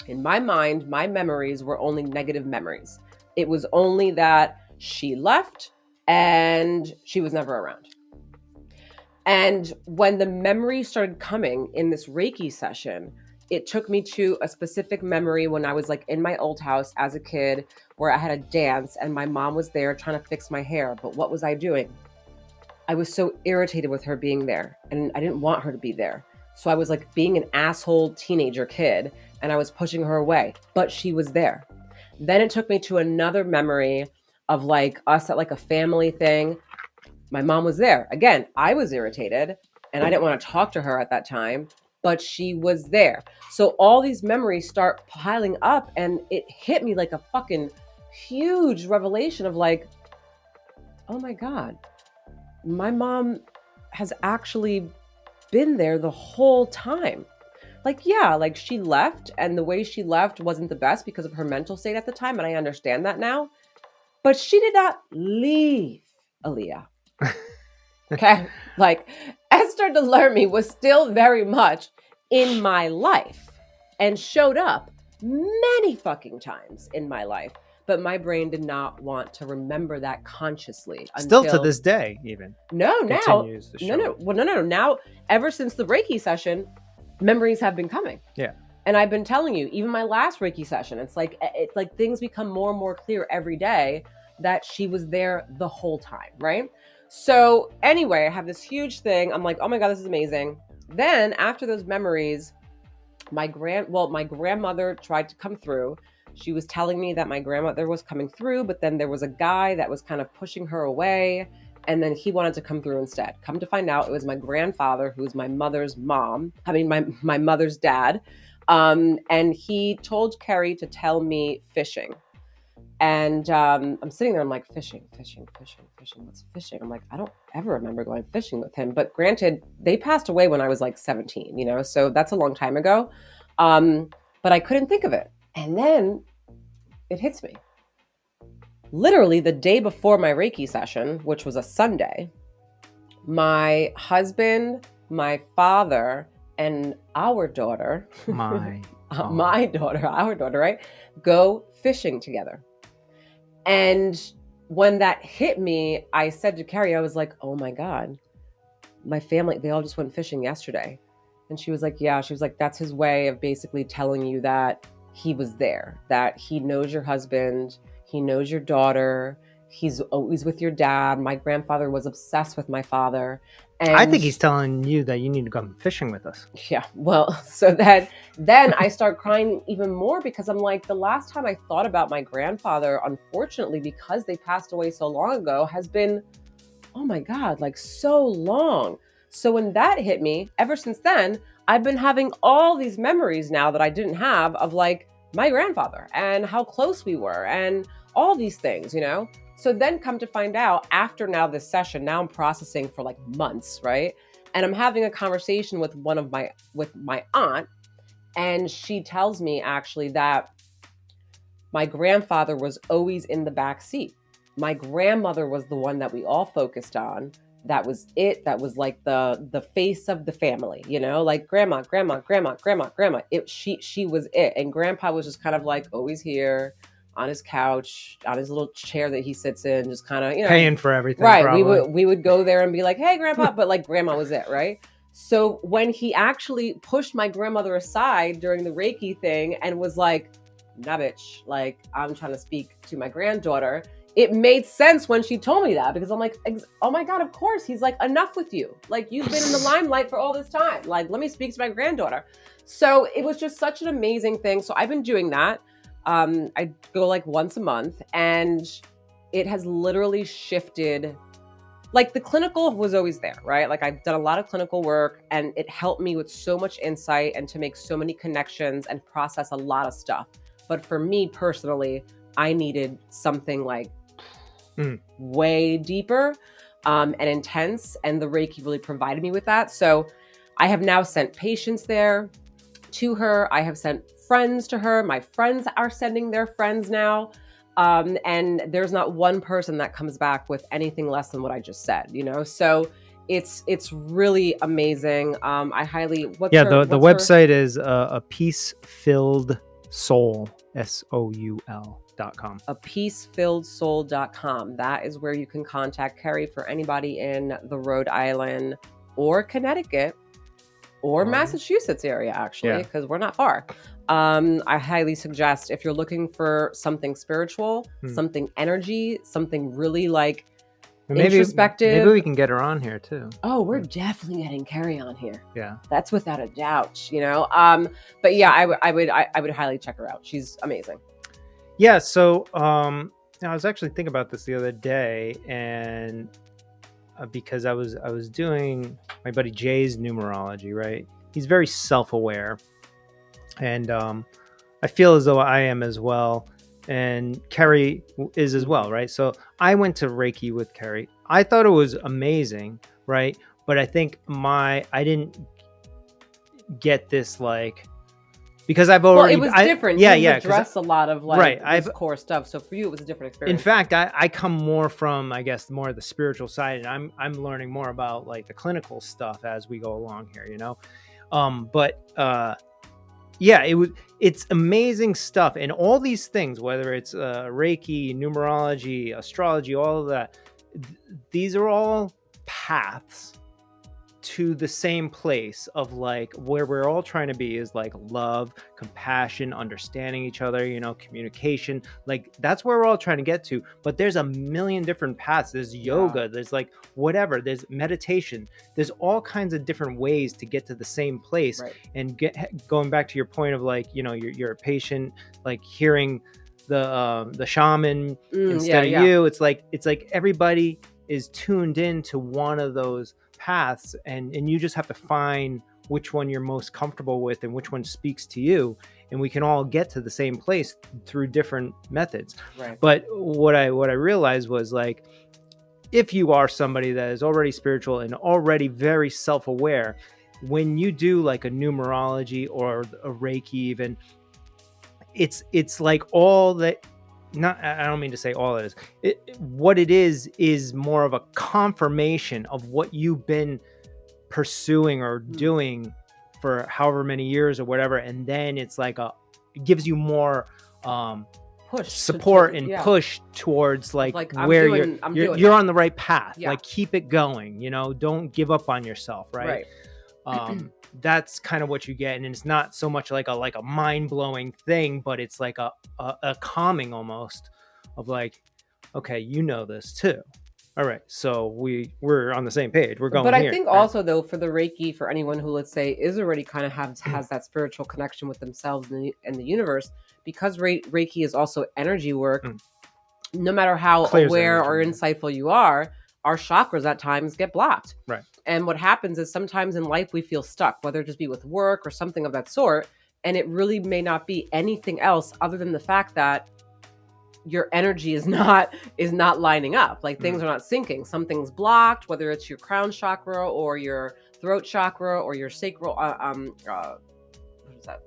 In my mind, my memories were only negative memories. It was only that she left and she was never around. And when the memory started coming in this Reiki session, it took me to a specific memory when I was like in my old house as a kid where I had a dance and my mom was there trying to fix my hair. But what was I doing? I was so irritated with her being there, and I didn't want her to be there. So I was like being an asshole teenager kid, and I was pushing her away, but she was there. Then it took me to another memory of like us at like a family thing. My mom was there. Again, I was irritated and I didn't want to talk to her at that time, but she was there. So all these memories start piling up, and it hit me like a fucking huge revelation of like, oh my God, my mom has actually been there the whole time. Like, yeah, like she left, and the way she left wasn't the best because of her mental state at the time. And I understand that now. But she did not leave, Aaliyah. Okay. Like Esther DeLerme was still very much in my life and showed up many fucking times in my life. But my brain did not want to remember that consciously. Still to this day, even. No, now. Continues to show. No. Well, no. Now, ever since the Reiki session, memories have been coming. Yeah. And I've been telling you, even my last Reiki session, it's like things become more and more clear every day that she was there the whole time, right? So anyway, I have this huge thing. I'm like, oh my God, this is amazing. Then after those memories, my grandmother tried to come through. She was telling me that my grandmother was coming through, but then there was a guy that was kind of pushing her away. And then he wanted to come through instead. Come to find out, it was my grandfather, who's my mother's my mother's dad. And he told Carrie to tell me fishing. And I'm sitting there, I'm like, fishing. What's fishing? I'm like, I don't ever remember going fishing with him. But granted, they passed away when I was like 17, so that's a long time ago. But I couldn't think of it. And then it hits me. Literally the day before my Reiki session, which was a Sunday, my husband, my father, and our daughter, our daughter, right, go fishing together. And when that hit me, I said to Carrie, I was like, oh my God, my family, they all just went fishing yesterday. And she was like, yeah, she was like, that's his way of basically telling you that he was there, that he knows your husband, he knows your daughter, he's always with your dad. My grandfather was obsessed with my father. And I think he's telling you that you need to come fishing with us. Yeah, well, so then I start crying even more because I'm like, the last time I thought about my grandfather, unfortunately, because they passed away so long ago, has been, oh my God, like so long. So when that hit me, ever since then, I've been having all these memories now that I didn't have of like my grandfather and how close we were and all these things, So then come to find out after now this session, now I'm processing for like months, right? And I'm having a conversation with my aunt, and she tells me actually that my grandfather was always in the back seat. My grandmother was the one that we all focused on. That was it. That was like the face of the family, like grandma. She was it. And grandpa was just kind of like always here on his couch, on his little chair that he sits in, just kind of, paying for everything. Right. Probably. We would go there and be like, hey, grandpa, but like grandma was it. Right. So when he actually pushed my grandmother aside during the Reiki thing and was like, nah, bitch, like I'm trying to speak to my granddaughter. It made sense when she told me that, because I'm like, oh my God, of course. He's like, enough with you. Like, you've been in the limelight for all this time. Like, let me speak to my granddaughter. So it was just such an amazing thing. So I've been doing that. I go like once a month, and it has literally shifted. Like the clinical was always there, right? Like I've done a lot of clinical work, and it helped me with so much insight and to make so many connections and process a lot of stuff. But for me personally, I needed something like way deeper and intense, and the Reiki really provided me with that. So I have now sent patients there to her. I have sent friends to her. My friends are sending their friends now. And there's not one person that comes back with anything less than what I just said, So it's really amazing. I highly, the website is a peace-filled soul, SOUL.com. A peacefilledsoul.com. That is where you can contact Carrie for anybody in the Rhode Island or Connecticut or Massachusetts area, actually, because we're not far. I highly suggest, if you're looking for something spiritual, something energy, something really like Maybe introspective. we can get her on here too. Oh, we're definitely getting Carrie on here. Yeah, that's without a doubt. But yeah, I would highly check her out. She's amazing. Yeah. So I was actually thinking about this the other day, and because I was doing my buddy Jay's numerology, right? He's very self-aware, and I feel as though I am as well, and Carrie is as well, right? So I went to Reiki with Carrie. I thought it was amazing, right? But I think I didn't get this because I've already. Well, it was different. Yeah, you yeah. addressed a lot of this core stuff. So for you, it was a different experience. In fact, I come more from, I guess, more of the spiritual side, and I'm learning more about the clinical stuff as we go along here, Yeah, it's amazing stuff, and all these things, whether it's Reiki, numerology, astrology, all of that, these are all paths to the same place of where we're all trying to be is love, compassion, understanding each other, communication. That's where we're all trying to get to. But there's a million different paths. There's yoga, there's whatever, there's meditation, there's all kinds of different ways to get to the same place. Right. And going back to your point of you're a patient, hearing the shaman instead of you. It's like everybody is tuned in to one of those paths, and you just have to find which one you're most comfortable with and which one speaks to you, and we can all get to the same place through different methods. Right. But what I realized was if you are somebody that is already spiritual and already very self-aware, when you do a numerology or a Reiki even, it's all that. I don't mean to say all it is. What it is more of a confirmation of what you've been pursuing or doing for however many years or whatever, and then it's it gives you more push support and push towards where you're on the right path. Yeah. Keep it going. Don't give up on yourself. Right. That's kind of what you get, and it's not so much like a mind-blowing thing, but it's a calming almost of okay, this too. All right, so we're on the same page. We're going. But here, I think right? also though, for the Reiki, for anyone who let's say is already kind of has that spiritual connection with themselves and the universe, because Reiki is also energy work. No matter how aware or insightful you are, our chakras at times get blocked. Right. And what happens is sometimes in life we feel stuck, whether it just be with work or something of that sort. And it really may not be anything else other than the fact that your energy is not lining up. Things are not syncing. Something's blocked, whether it's your crown chakra or your throat chakra or your sacral. What is that?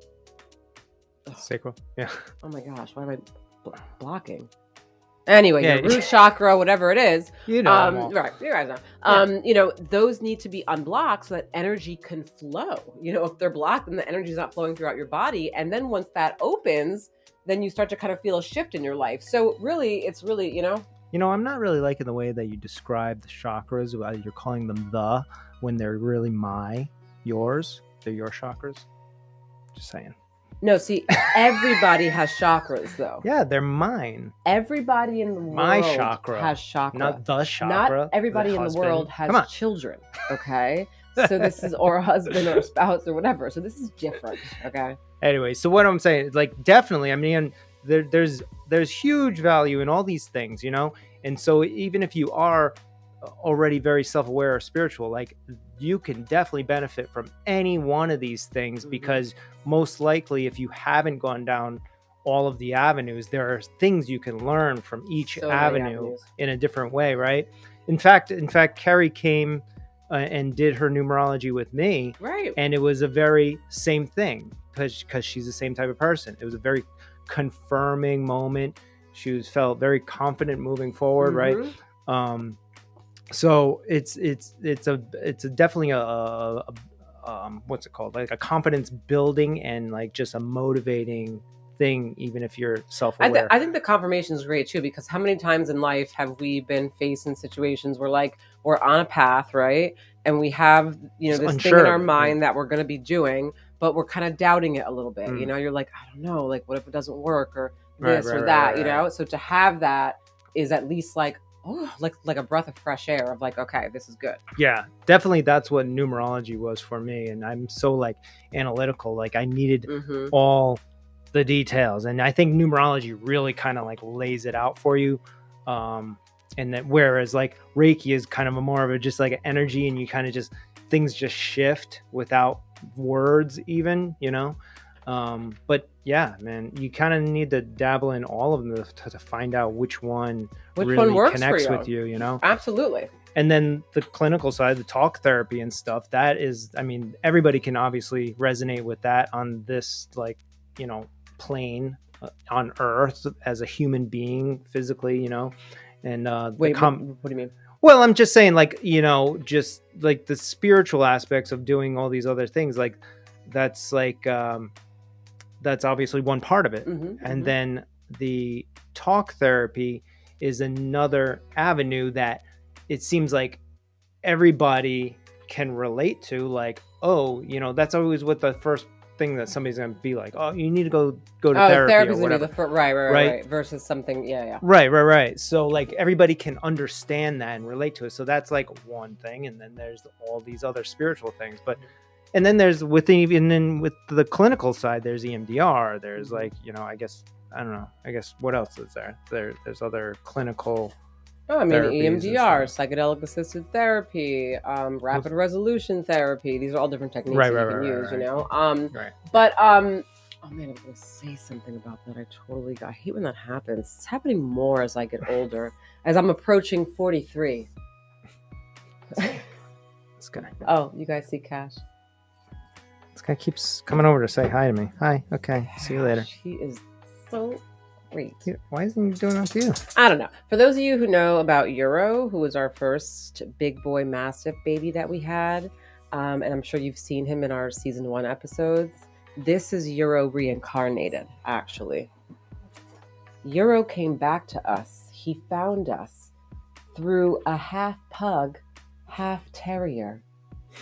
Sacral. Yeah. Oh my gosh, why am I blocking? Anyway, your root chakra, whatever it is, right? You guys know. Those need to be unblocked so that energy can flow. If they're blocked, then the energy is not flowing throughout your body, and then once that opens, then you start to kind of feel a shift in your life. So really, it's really, I'm not really liking the way that you describe the chakras. You're calling them when they're really yours. They're your chakras. Just saying. No, see, everybody has chakras, though. Yeah, they're mine. Everybody in the world has chakra. Not the chakra. Not everybody in the world has children, okay? So this is, or a husband or a spouse or whatever. So this is different, okay? Anyway, so what I'm saying, definitely, I mean, there's huge value in all these things, And so even if you are already very self-aware or spiritual, you can definitely benefit from any one of these things, because most likely if you haven't gone down all of the avenues, there are things you can learn from each avenue in a different way, right? In fact, Carrie came and did her numerology with me, right? And it was a very same thing because she's the same type of person. It was a very confirming moment. She felt very confident moving forward, right? So it's definitely a what's it called, a confidence building and just a motivating thing, even if you're self-aware. I think the confirmation is great too, because how many times in life have we been faced in situations where we're on a path, right, and we have this thing in our mind that we're going to be doing, but we're kind of doubting it a little bit. You're I don't know, what if it doesn't work or this or that, So to have that is at least oh, like a breath of fresh air of like, okay, this is good. Yeah, definitely. That's what numerology was for me. And I'm so like analytical. Like I needed all the details. And I think numerology really kind of like lays it out for you. And that whereas like Reiki is kind of a more of a just like an energy, and you kind of just things just shift without words even, you know. But yeah, man, you kind of need to dabble in all of them to find out which one really works connects for you. with you, you know. Absolutely. And then the clinical side, the talk therapy and stuff, that is, I mean, everybody can obviously resonate with that on this, like, you know, plane on Earth as a human being physically, you know. And wait, what do you mean? well, I'm just saying, like, you know, just like the spiritual aspects of doing all these other things, like that's like that's obviously one part of it. And then the talk therapy is another avenue that it seems like everybody can relate to. Like, oh, you know, that's always what the first thing that somebody's gonna be like, oh, you need to go to therapy therapy's or whatever. gonna be the right versus something. Right. So like everybody can understand that and relate to it. So that's like one thing. And then there's all these other spiritual things. But and then there's with the clinical side, there's EMDR. There's like, you know, I guess what else is there? There's other clinical. Oh, I mean, EMDR, psychedelic assisted therapy, rapid resolution therapy. These are all different techniques that you can use, you know? But, oh man, I was going to say something about that. I hate when that happens. It's happening more as I get older, as I'm approaching 43. This guy. Oh, you guys see Cash? This guy keeps coming over to say hi to me. Hi. Okay. See you later. He is so great. Why isn't he doing that to you? I don't know. For those of you who know about Euro, who was our first big boy mastiff baby that we had, and I'm sure you've seen him in our season 1 episodes, this is Euro reincarnated, actually. Euro came back to us. He found us through a half pug, half terrier,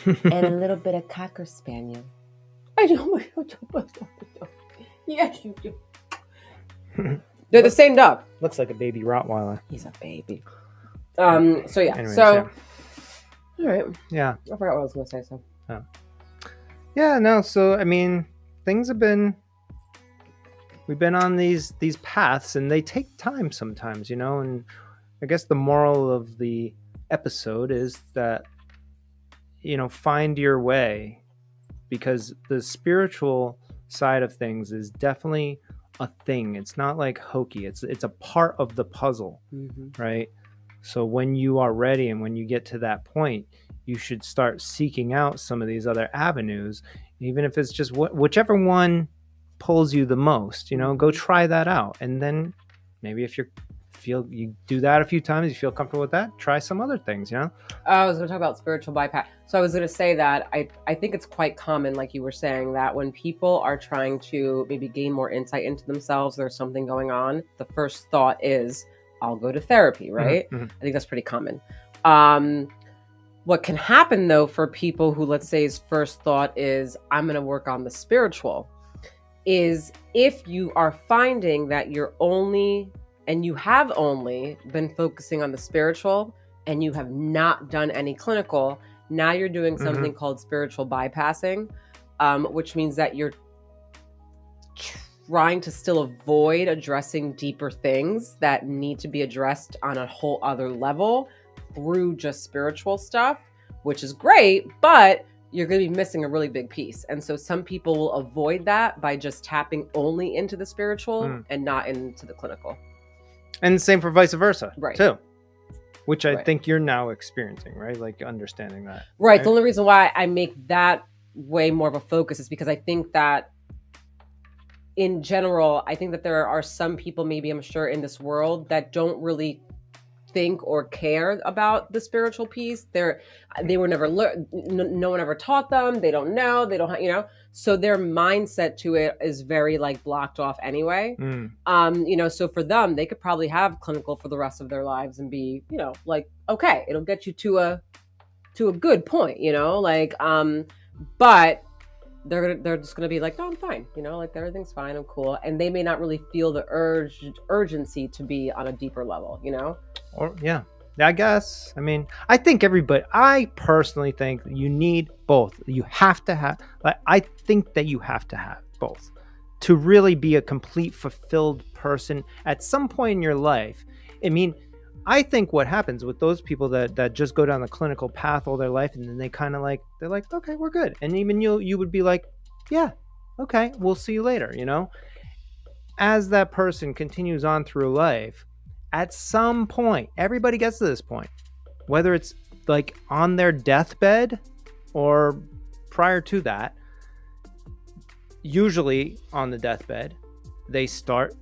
and a little bit of cocker spaniel. I don't. Yes, you do. They're the same dog. Looks like a baby Rottweiler. He's a baby. So yeah. Anyways, all right. Yeah. I forgot what I was going to say. So. Oh. Yeah. No. So I mean, things have been. We've been on these paths, and they take time sometimes, you know. And I guess the moral of the episode is that, you know, find your way, because the spiritual side of things is definitely a thing. It's not like hokey. It's a part of the puzzle, right? So when you are ready and when you get to that point, you should start seeking out some of these other avenues, even if it's just whichever one pulls you the most, you know, go try that out. And then maybe if you do that a few times, you feel comfortable with that, try some other things, you know? I was going to talk about spiritual bypass. So I was going to say that I think it's quite common, like you were saying, that when people are trying to maybe gain more insight into themselves, there's something going on, the first thought is, I'll go to therapy, right? I think that's pretty common. What can happen, though, for people who, let's say, his first thought is, I'm going to work on the spiritual, is if you are finding that you have only been focusing on the spiritual and you have not done any clinical, now you're doing something called spiritual bypassing, which means that you're trying to still avoid addressing deeper things that need to be addressed on a whole other level through just spiritual stuff, which is great, but you're going to be missing a really big piece. And so some people will avoid that by just tapping only into the spiritual and not into the clinical. And the same for vice versa, right? Too, which I think you're now experiencing, right? Like understanding that, right? The only reason why I make that way more of a focus is because I think that, in general, I think that there are some people, maybe I'm sure, in this world that don't really think or care about the spiritual piece. They were never learned. No one ever taught them. They don't know. They don't, you know. So their mindset to it is very like blocked off anyway. You know, so for them, they could probably have clinical for the rest of their lives and be, you know, like, okay, it'll get you to a good point, you know, like, but they're just gonna be like, no, I'm fine, you know, like everything's fine, I'm cool, and they may not really feel the urgency to be on a deeper level, you know. I guess. I mean, I personally think you need both. You have to have, I think that you have to have both to really be a complete, fulfilled person at some point in your life. I mean, I think what happens with those people that just go down the clinical path all their life and then they kind of like, they're like, okay, we're good. And even you would be like, yeah, okay, we'll see you later, you know? As that person continues on through life, at some point, everybody gets to this point, whether it's like on their deathbed or prior to that, usually on the deathbed, they start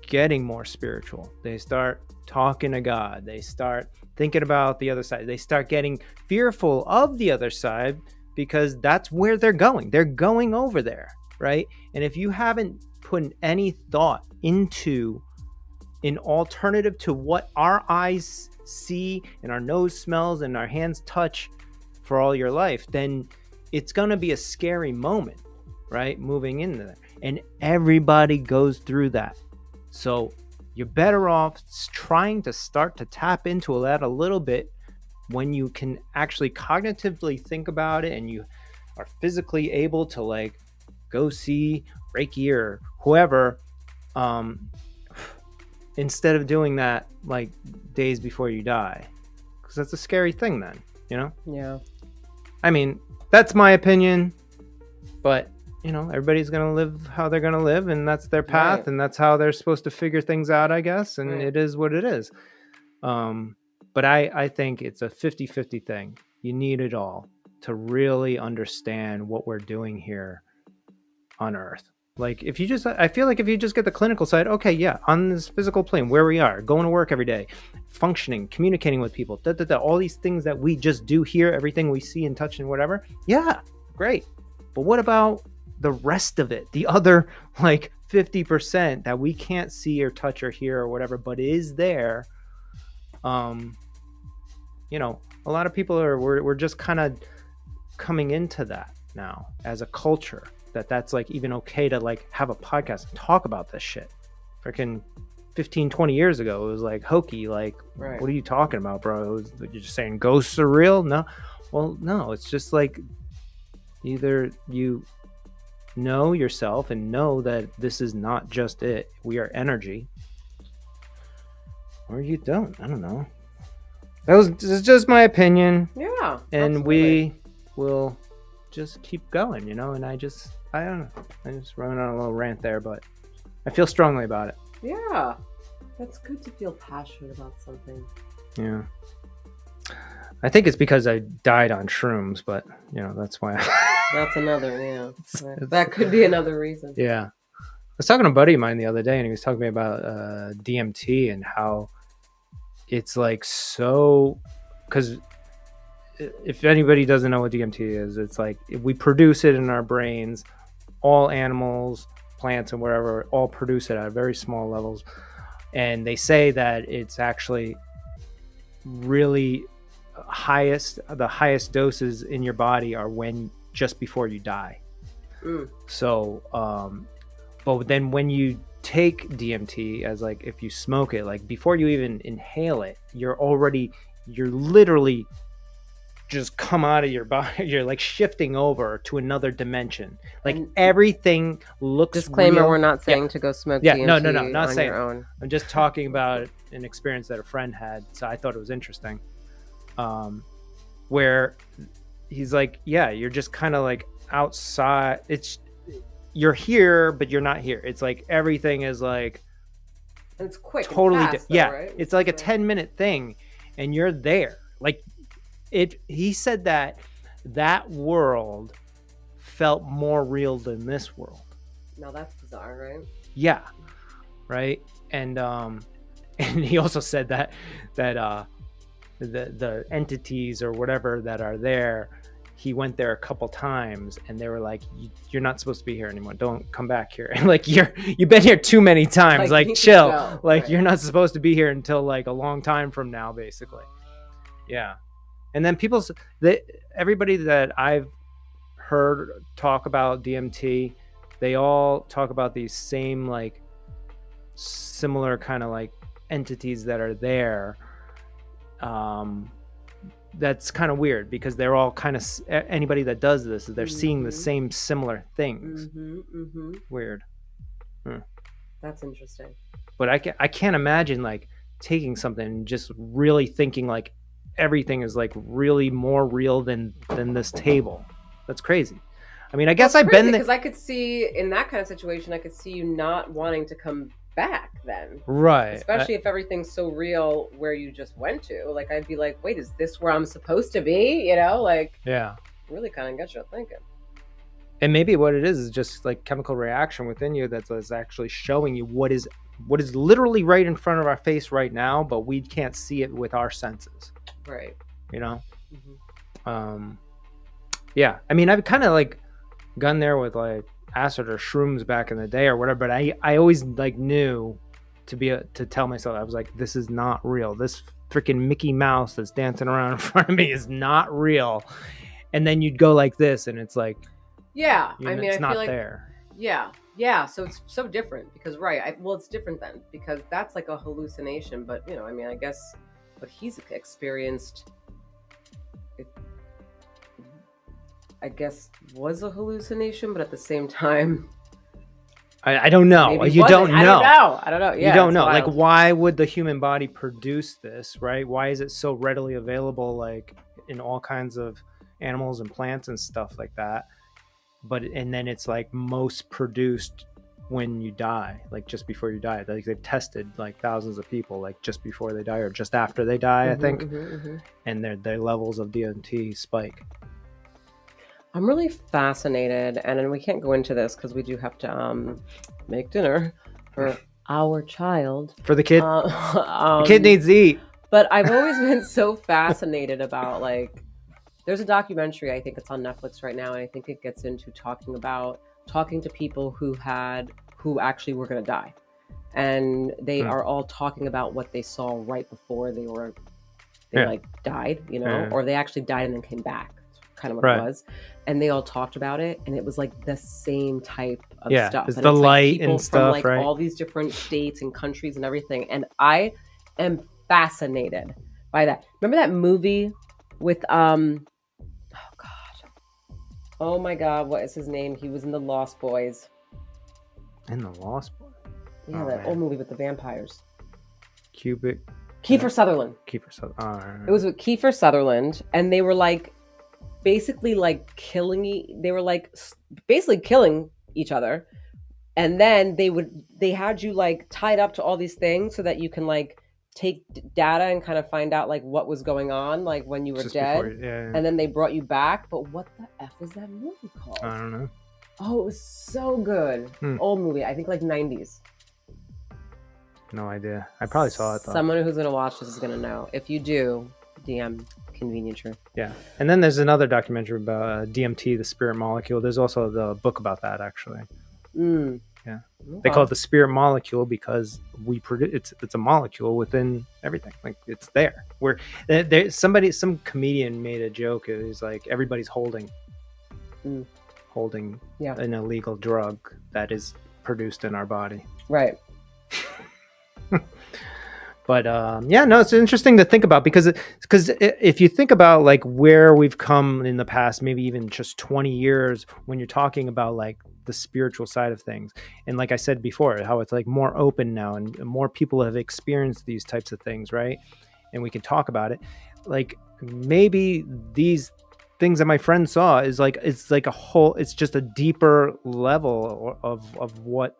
getting more spiritual. They start talking to God. They start thinking about the other side. They start getting fearful of the other side because that's where they're going. They're going over there, right? And if you haven't put any thought into an alternative to what our eyes see and our nose smells and our hands touch for all your life, then it's going to be a scary moment, right? Moving into there. And everybody goes through that. So you're better off trying to start to tap into that a little bit when you can actually cognitively think about it and you are physically able to like go see Reiki or whoever, instead of doing that like days before you die, because that's a scary thing then, you know? Yeah. I mean, that's my opinion, but you know, everybody's going to live how they're going to live, and that's their path, Right. and that's how they're supposed to figure things out, I guess, and Right. it is what it is. But I think it's a 50-50 thing. You need it all to really understand what we're doing here on Earth. Like I feel like if you just get the clinical side, okay, yeah, on this physical plane, where we are, going to work every day, functioning, communicating with people, all these things that we just do here, everything we see and touch and whatever, yeah, great. But what about the rest of it, the other like 50% that we can't see or touch or hear or whatever, but is there? You know, a lot of people we're just kind of coming into that now as a culture, that's like even okay to like have a podcast and talk about this shit. Freaking 15-20 years ago it was like hokey, like, right. What are you talking about, bro? You're just saying ghosts are real? No. Well, no, it's just like either you know yourself and know that this is not just it, we are energy, or you don't. I don't know. This is just my opinion. Yeah. And absolutely. We will just keep going, you know. And I don't know, I just running on a little rant there, but I feel strongly about it. Yeah, that's good to feel passionate about something. Yeah, I think it's because I died on shrooms, but you know, that's why. That's another, yeah. That could be another reason. Yeah. I was talking to a buddy of mine the other day, and he was talking to me about DMT and how it's like so, because if anybody doesn't know what DMT is, it's like we produce it in our brains. All animals, plants, and wherever all produce it at very small levels. And they say that it's actually really the highest doses in your body are when just before you die. So but then when you take DMT, as like if you smoke it, like before you even inhale it, you're literally just come out of your body. You're like shifting over to another dimension. Like everything looks disclaimer real. We're not saying to go smoke DMT no, not on saying your own. I'm just talking about an experience that a friend had, so I thought it was interesting. Where he's like, yeah, you're just kind of like outside. You're here, but you're not here. It's like everything is like, and it's quick, totally and fast, yeah. though, right? It's like a 10-minute thing, and you're there. Like it. He said that world felt more real than this world. Now that's bizarre, right? Yeah, right. And he also said that the entities or whatever that are there, he went there a couple times and they were like, you're not supposed to be here anymore, don't come back here. And like you've been here too many times, like chill, like right. You're not supposed to be here until like a long time from now, basically. Yeah. And then everybody that I've heard talk about DMT, they all talk about these same like similar kind of like entities that are there. that's kind of weird because they're all kind of anybody that does this, they're seeing the same similar things. Weird. That's interesting. But I can't imagine like taking something and just really thinking like everything is like really more real than this table. That's crazy. I mean, I guess I've been there because I could see in that kind of situation, I could see you not wanting to come back then, right? Especially if everything's so real where you just went to. Like, I'd be like, wait, is this where I'm supposed to be? You know, like, yeah, really kind of gets you thinking. And maybe what it is just like chemical reaction within you that's actually showing you what is literally right in front of our face right now, but we can't see it with our senses. Right. You know? Yeah. I mean, I've kind of like gone there with like acid or shrooms back in the day or whatever, but I always like knew to tell myself, I was like, this is not real. This freaking Mickey Mouse that's dancing around in front of me is not real. And then you'd go like this and it's like, yeah, I mean, it's not like, there. Yeah. So it's so different because, right. It's different then because that's like a hallucination. But, you know, I mean, I guess what he's experienced, I guess, was a hallucination. But at the same time, I don't know. You don't know. I don't know. Yeah, you don't know. Wild. Like, why would the human body produce this, right? Why is it so readily available, like in all kinds of animals and plants and stuff like that? And then it's like most produced when you die, like just before you die. Like they've tested like thousands of people, like just before they die or just after they die, I think. And their levels of DMT spike. I'm really fascinated, and then we can't go into this because we do have to make dinner for our child. For the kid. The kid needs to eat. But I've always been so fascinated about like, there's a documentary, I think it's on Netflix right now, and I think it gets into talking to people who actually were going to die. And they are all talking about what they saw right before they like died, you know, or they actually died and then came back. Kind of what it was. And they all talked about it, and it was like the same type of stuff. It's and the it's light like and stuff, from like all these different states and countries and everything. And I am fascinated by that. Remember that movie with oh my God, what is his name? He was in the Lost Boys. In the Lost Boys? Yeah, that old movie with the vampires. Kiefer Sutherland. Right. It was with Kiefer Sutherland, and they were like basically like they were like basically killing each other. And then they had you like tied up to all these things so that you can like take data and kind of find out like what was going on like when you were dead. And then they brought you back. But what the F is that movie called? I don't know. Oh, it was so good. Old movie, I think like 90s. No idea. I probably saw it though. Someone who's gonna watch this is gonna know. If you do, DM Keanvenient. Yeah. And then there's another documentary about DMT, the spirit molecule. There's also the book about that actually. Yeah. They call it the spirit molecule because we produce it's a molecule within everything. Like it's there. Some comedian made a joke. It was like everybody's holding an illegal drug that is produced in our body. Right. But it's interesting to think about because if you think about like where we've come in the past, maybe even just 20 years, when you're talking about like the spiritual side of things, and like I said before, how it's like more open now and more people have experienced these types of things, right? And we can talk about it. Like maybe these things that my friend saw is like it's just a deeper level of what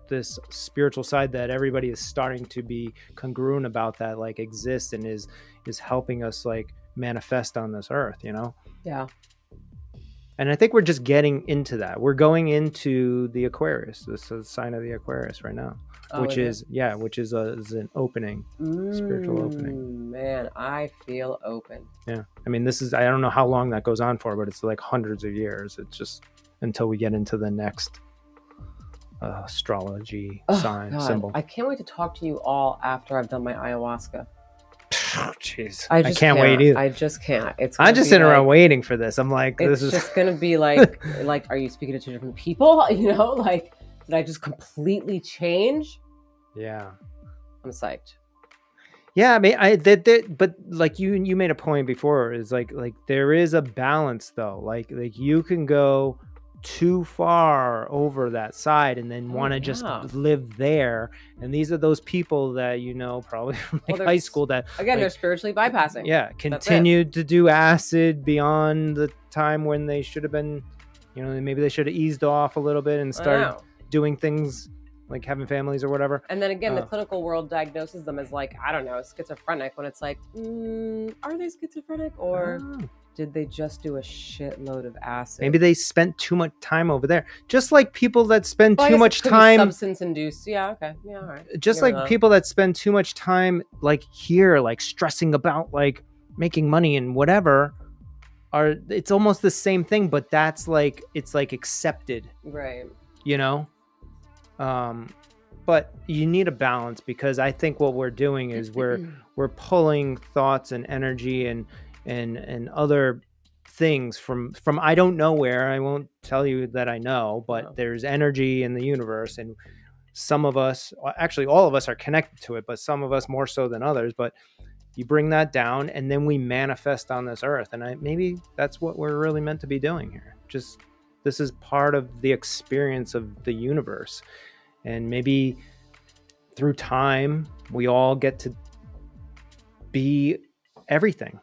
this spiritual side that everybody is starting to be congruent about that like exists and is helping us like manifest on this earth, you know? Yeah. And I think we're just getting into that. We're going into the Aquarius. This is the sign of the Aquarius right now, which is an opening, spiritual opening. Man, I feel open. Yeah. I mean, I don't know how long that goes on for, but it's like hundreds of years. It's just until we get into the next astrology symbol. I can't wait to talk to you all after I've done my ayahuasca. Jeez, I can't wait either. I just can't. I'm just sitting around waiting for this. I'm like, this is just gonna be like, are you speaking to two different people? You know, like, did I just completely change? Yeah, I'm psyched. Yeah, I mean, but like you made a point before, is like there is a balance though. Like you can go too far over that side and then Oh, want to just yeah. live there. And these are those people that probably from Well, like they're high school that again, they're like spiritually bypassing. yeah That's it. continued to do acid beyond the time when they should have been. Maybe they should have eased off a little bit and I started know. doing things like having families or whatever. And then again, the clinical world diagnoses them as like, I don't know, schizophrenic, when it's like, are they schizophrenic, or did they just do a shitload of acid? Maybe they spent too much time over there. Just like people that spend Well, I too guess much it could be time. substance induced. Yeah, okay. Yeah, all right. Just Give me like that. people that spend too much time like here, like stressing about like making money and whatever, it's almost the same thing, but that's like it's like accepted. Right. But you need a balance, because I think what we're doing is we're pulling thoughts and energy and other things from I don't know where. I won't tell you that I know, but No. there's energy in the universe, and some of us, actually all of us, are connected to it, but some of us more so than others. But you bring that down and then we manifest on this earth, and maybe that's what we're really meant to be doing here. Just this is part of the experience of the universe. And maybe through time, we all get to be everything,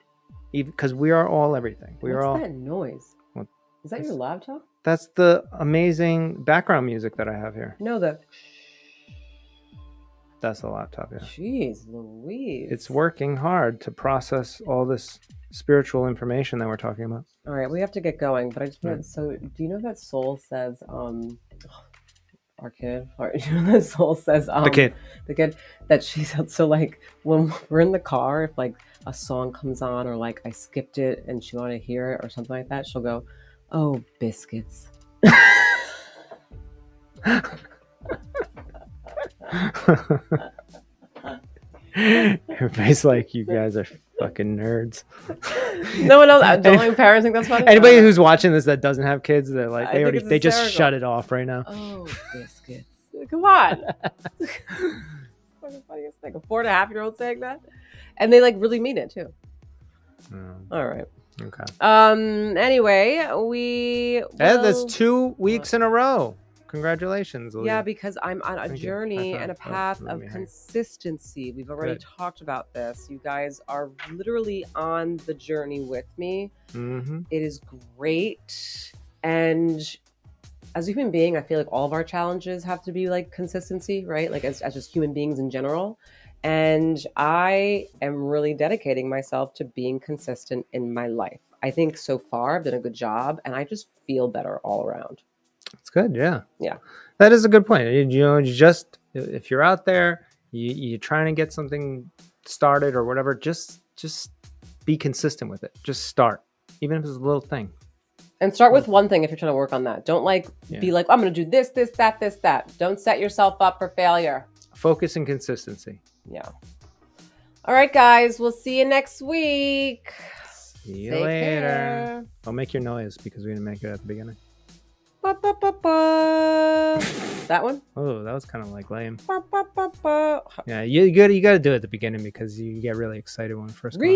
because we are all everything. What's that noise? What? Is that your laptop? That's the amazing background music that I have here. No, That's the laptop, yeah. Jeez Louise. It's working hard to process all this spiritual information that we're talking about. All right, we have to get going, but I just want so do you know that Soul says, our kid, or the Soul says, the kid, that she's so like when we're in the car, if like a song comes on, or like I skipped it and she want to hear it or something like that, she'll go, "Oh, biscuits." Everybody's like, you guys are fucking nerds. No one else. Don't like parents think that's funny. Anybody who's watching this that doesn't have kids, they're like, they just hysterical. shut it off right now. Oh, biscuits! Come on. Fucking funniest thing. A 4.5-year-old saying that, and they like really mean it too. All right. Okay. Anyway, that's 2 weeks in a row. Congratulations, Aaliyah. Yeah, because I'm on a journey and a path of consistency. We've already talked about this. You guys are literally on the journey with me. Mm-hmm. It is great. And as a human being, I feel like all of our challenges have to be like consistency, right? Like as just human beings in general. And I am really dedicating myself to being consistent in my life. I think so far I've done a good job, and I just feel better all around. It's good, yeah. Yeah. That is a good point. You just, if you're out there, you're trying to get something started or whatever, just be consistent with it. Just start, even if it's a little thing. And start with one thing if you're trying to work on that. Don't be like, I'm going to do this, that. Don't set yourself up for failure. Focus and consistency. Yeah. All right, guys. We'll see you next week. See you later. Care. I'll make your noise because we didn't make it at the beginning. Ba, ba, ba, ba. That one? Oh, that was kind of like lame. Ba, ba, ba, ba. Yeah, you got to do it at the beginning because you get really excited when it first comes.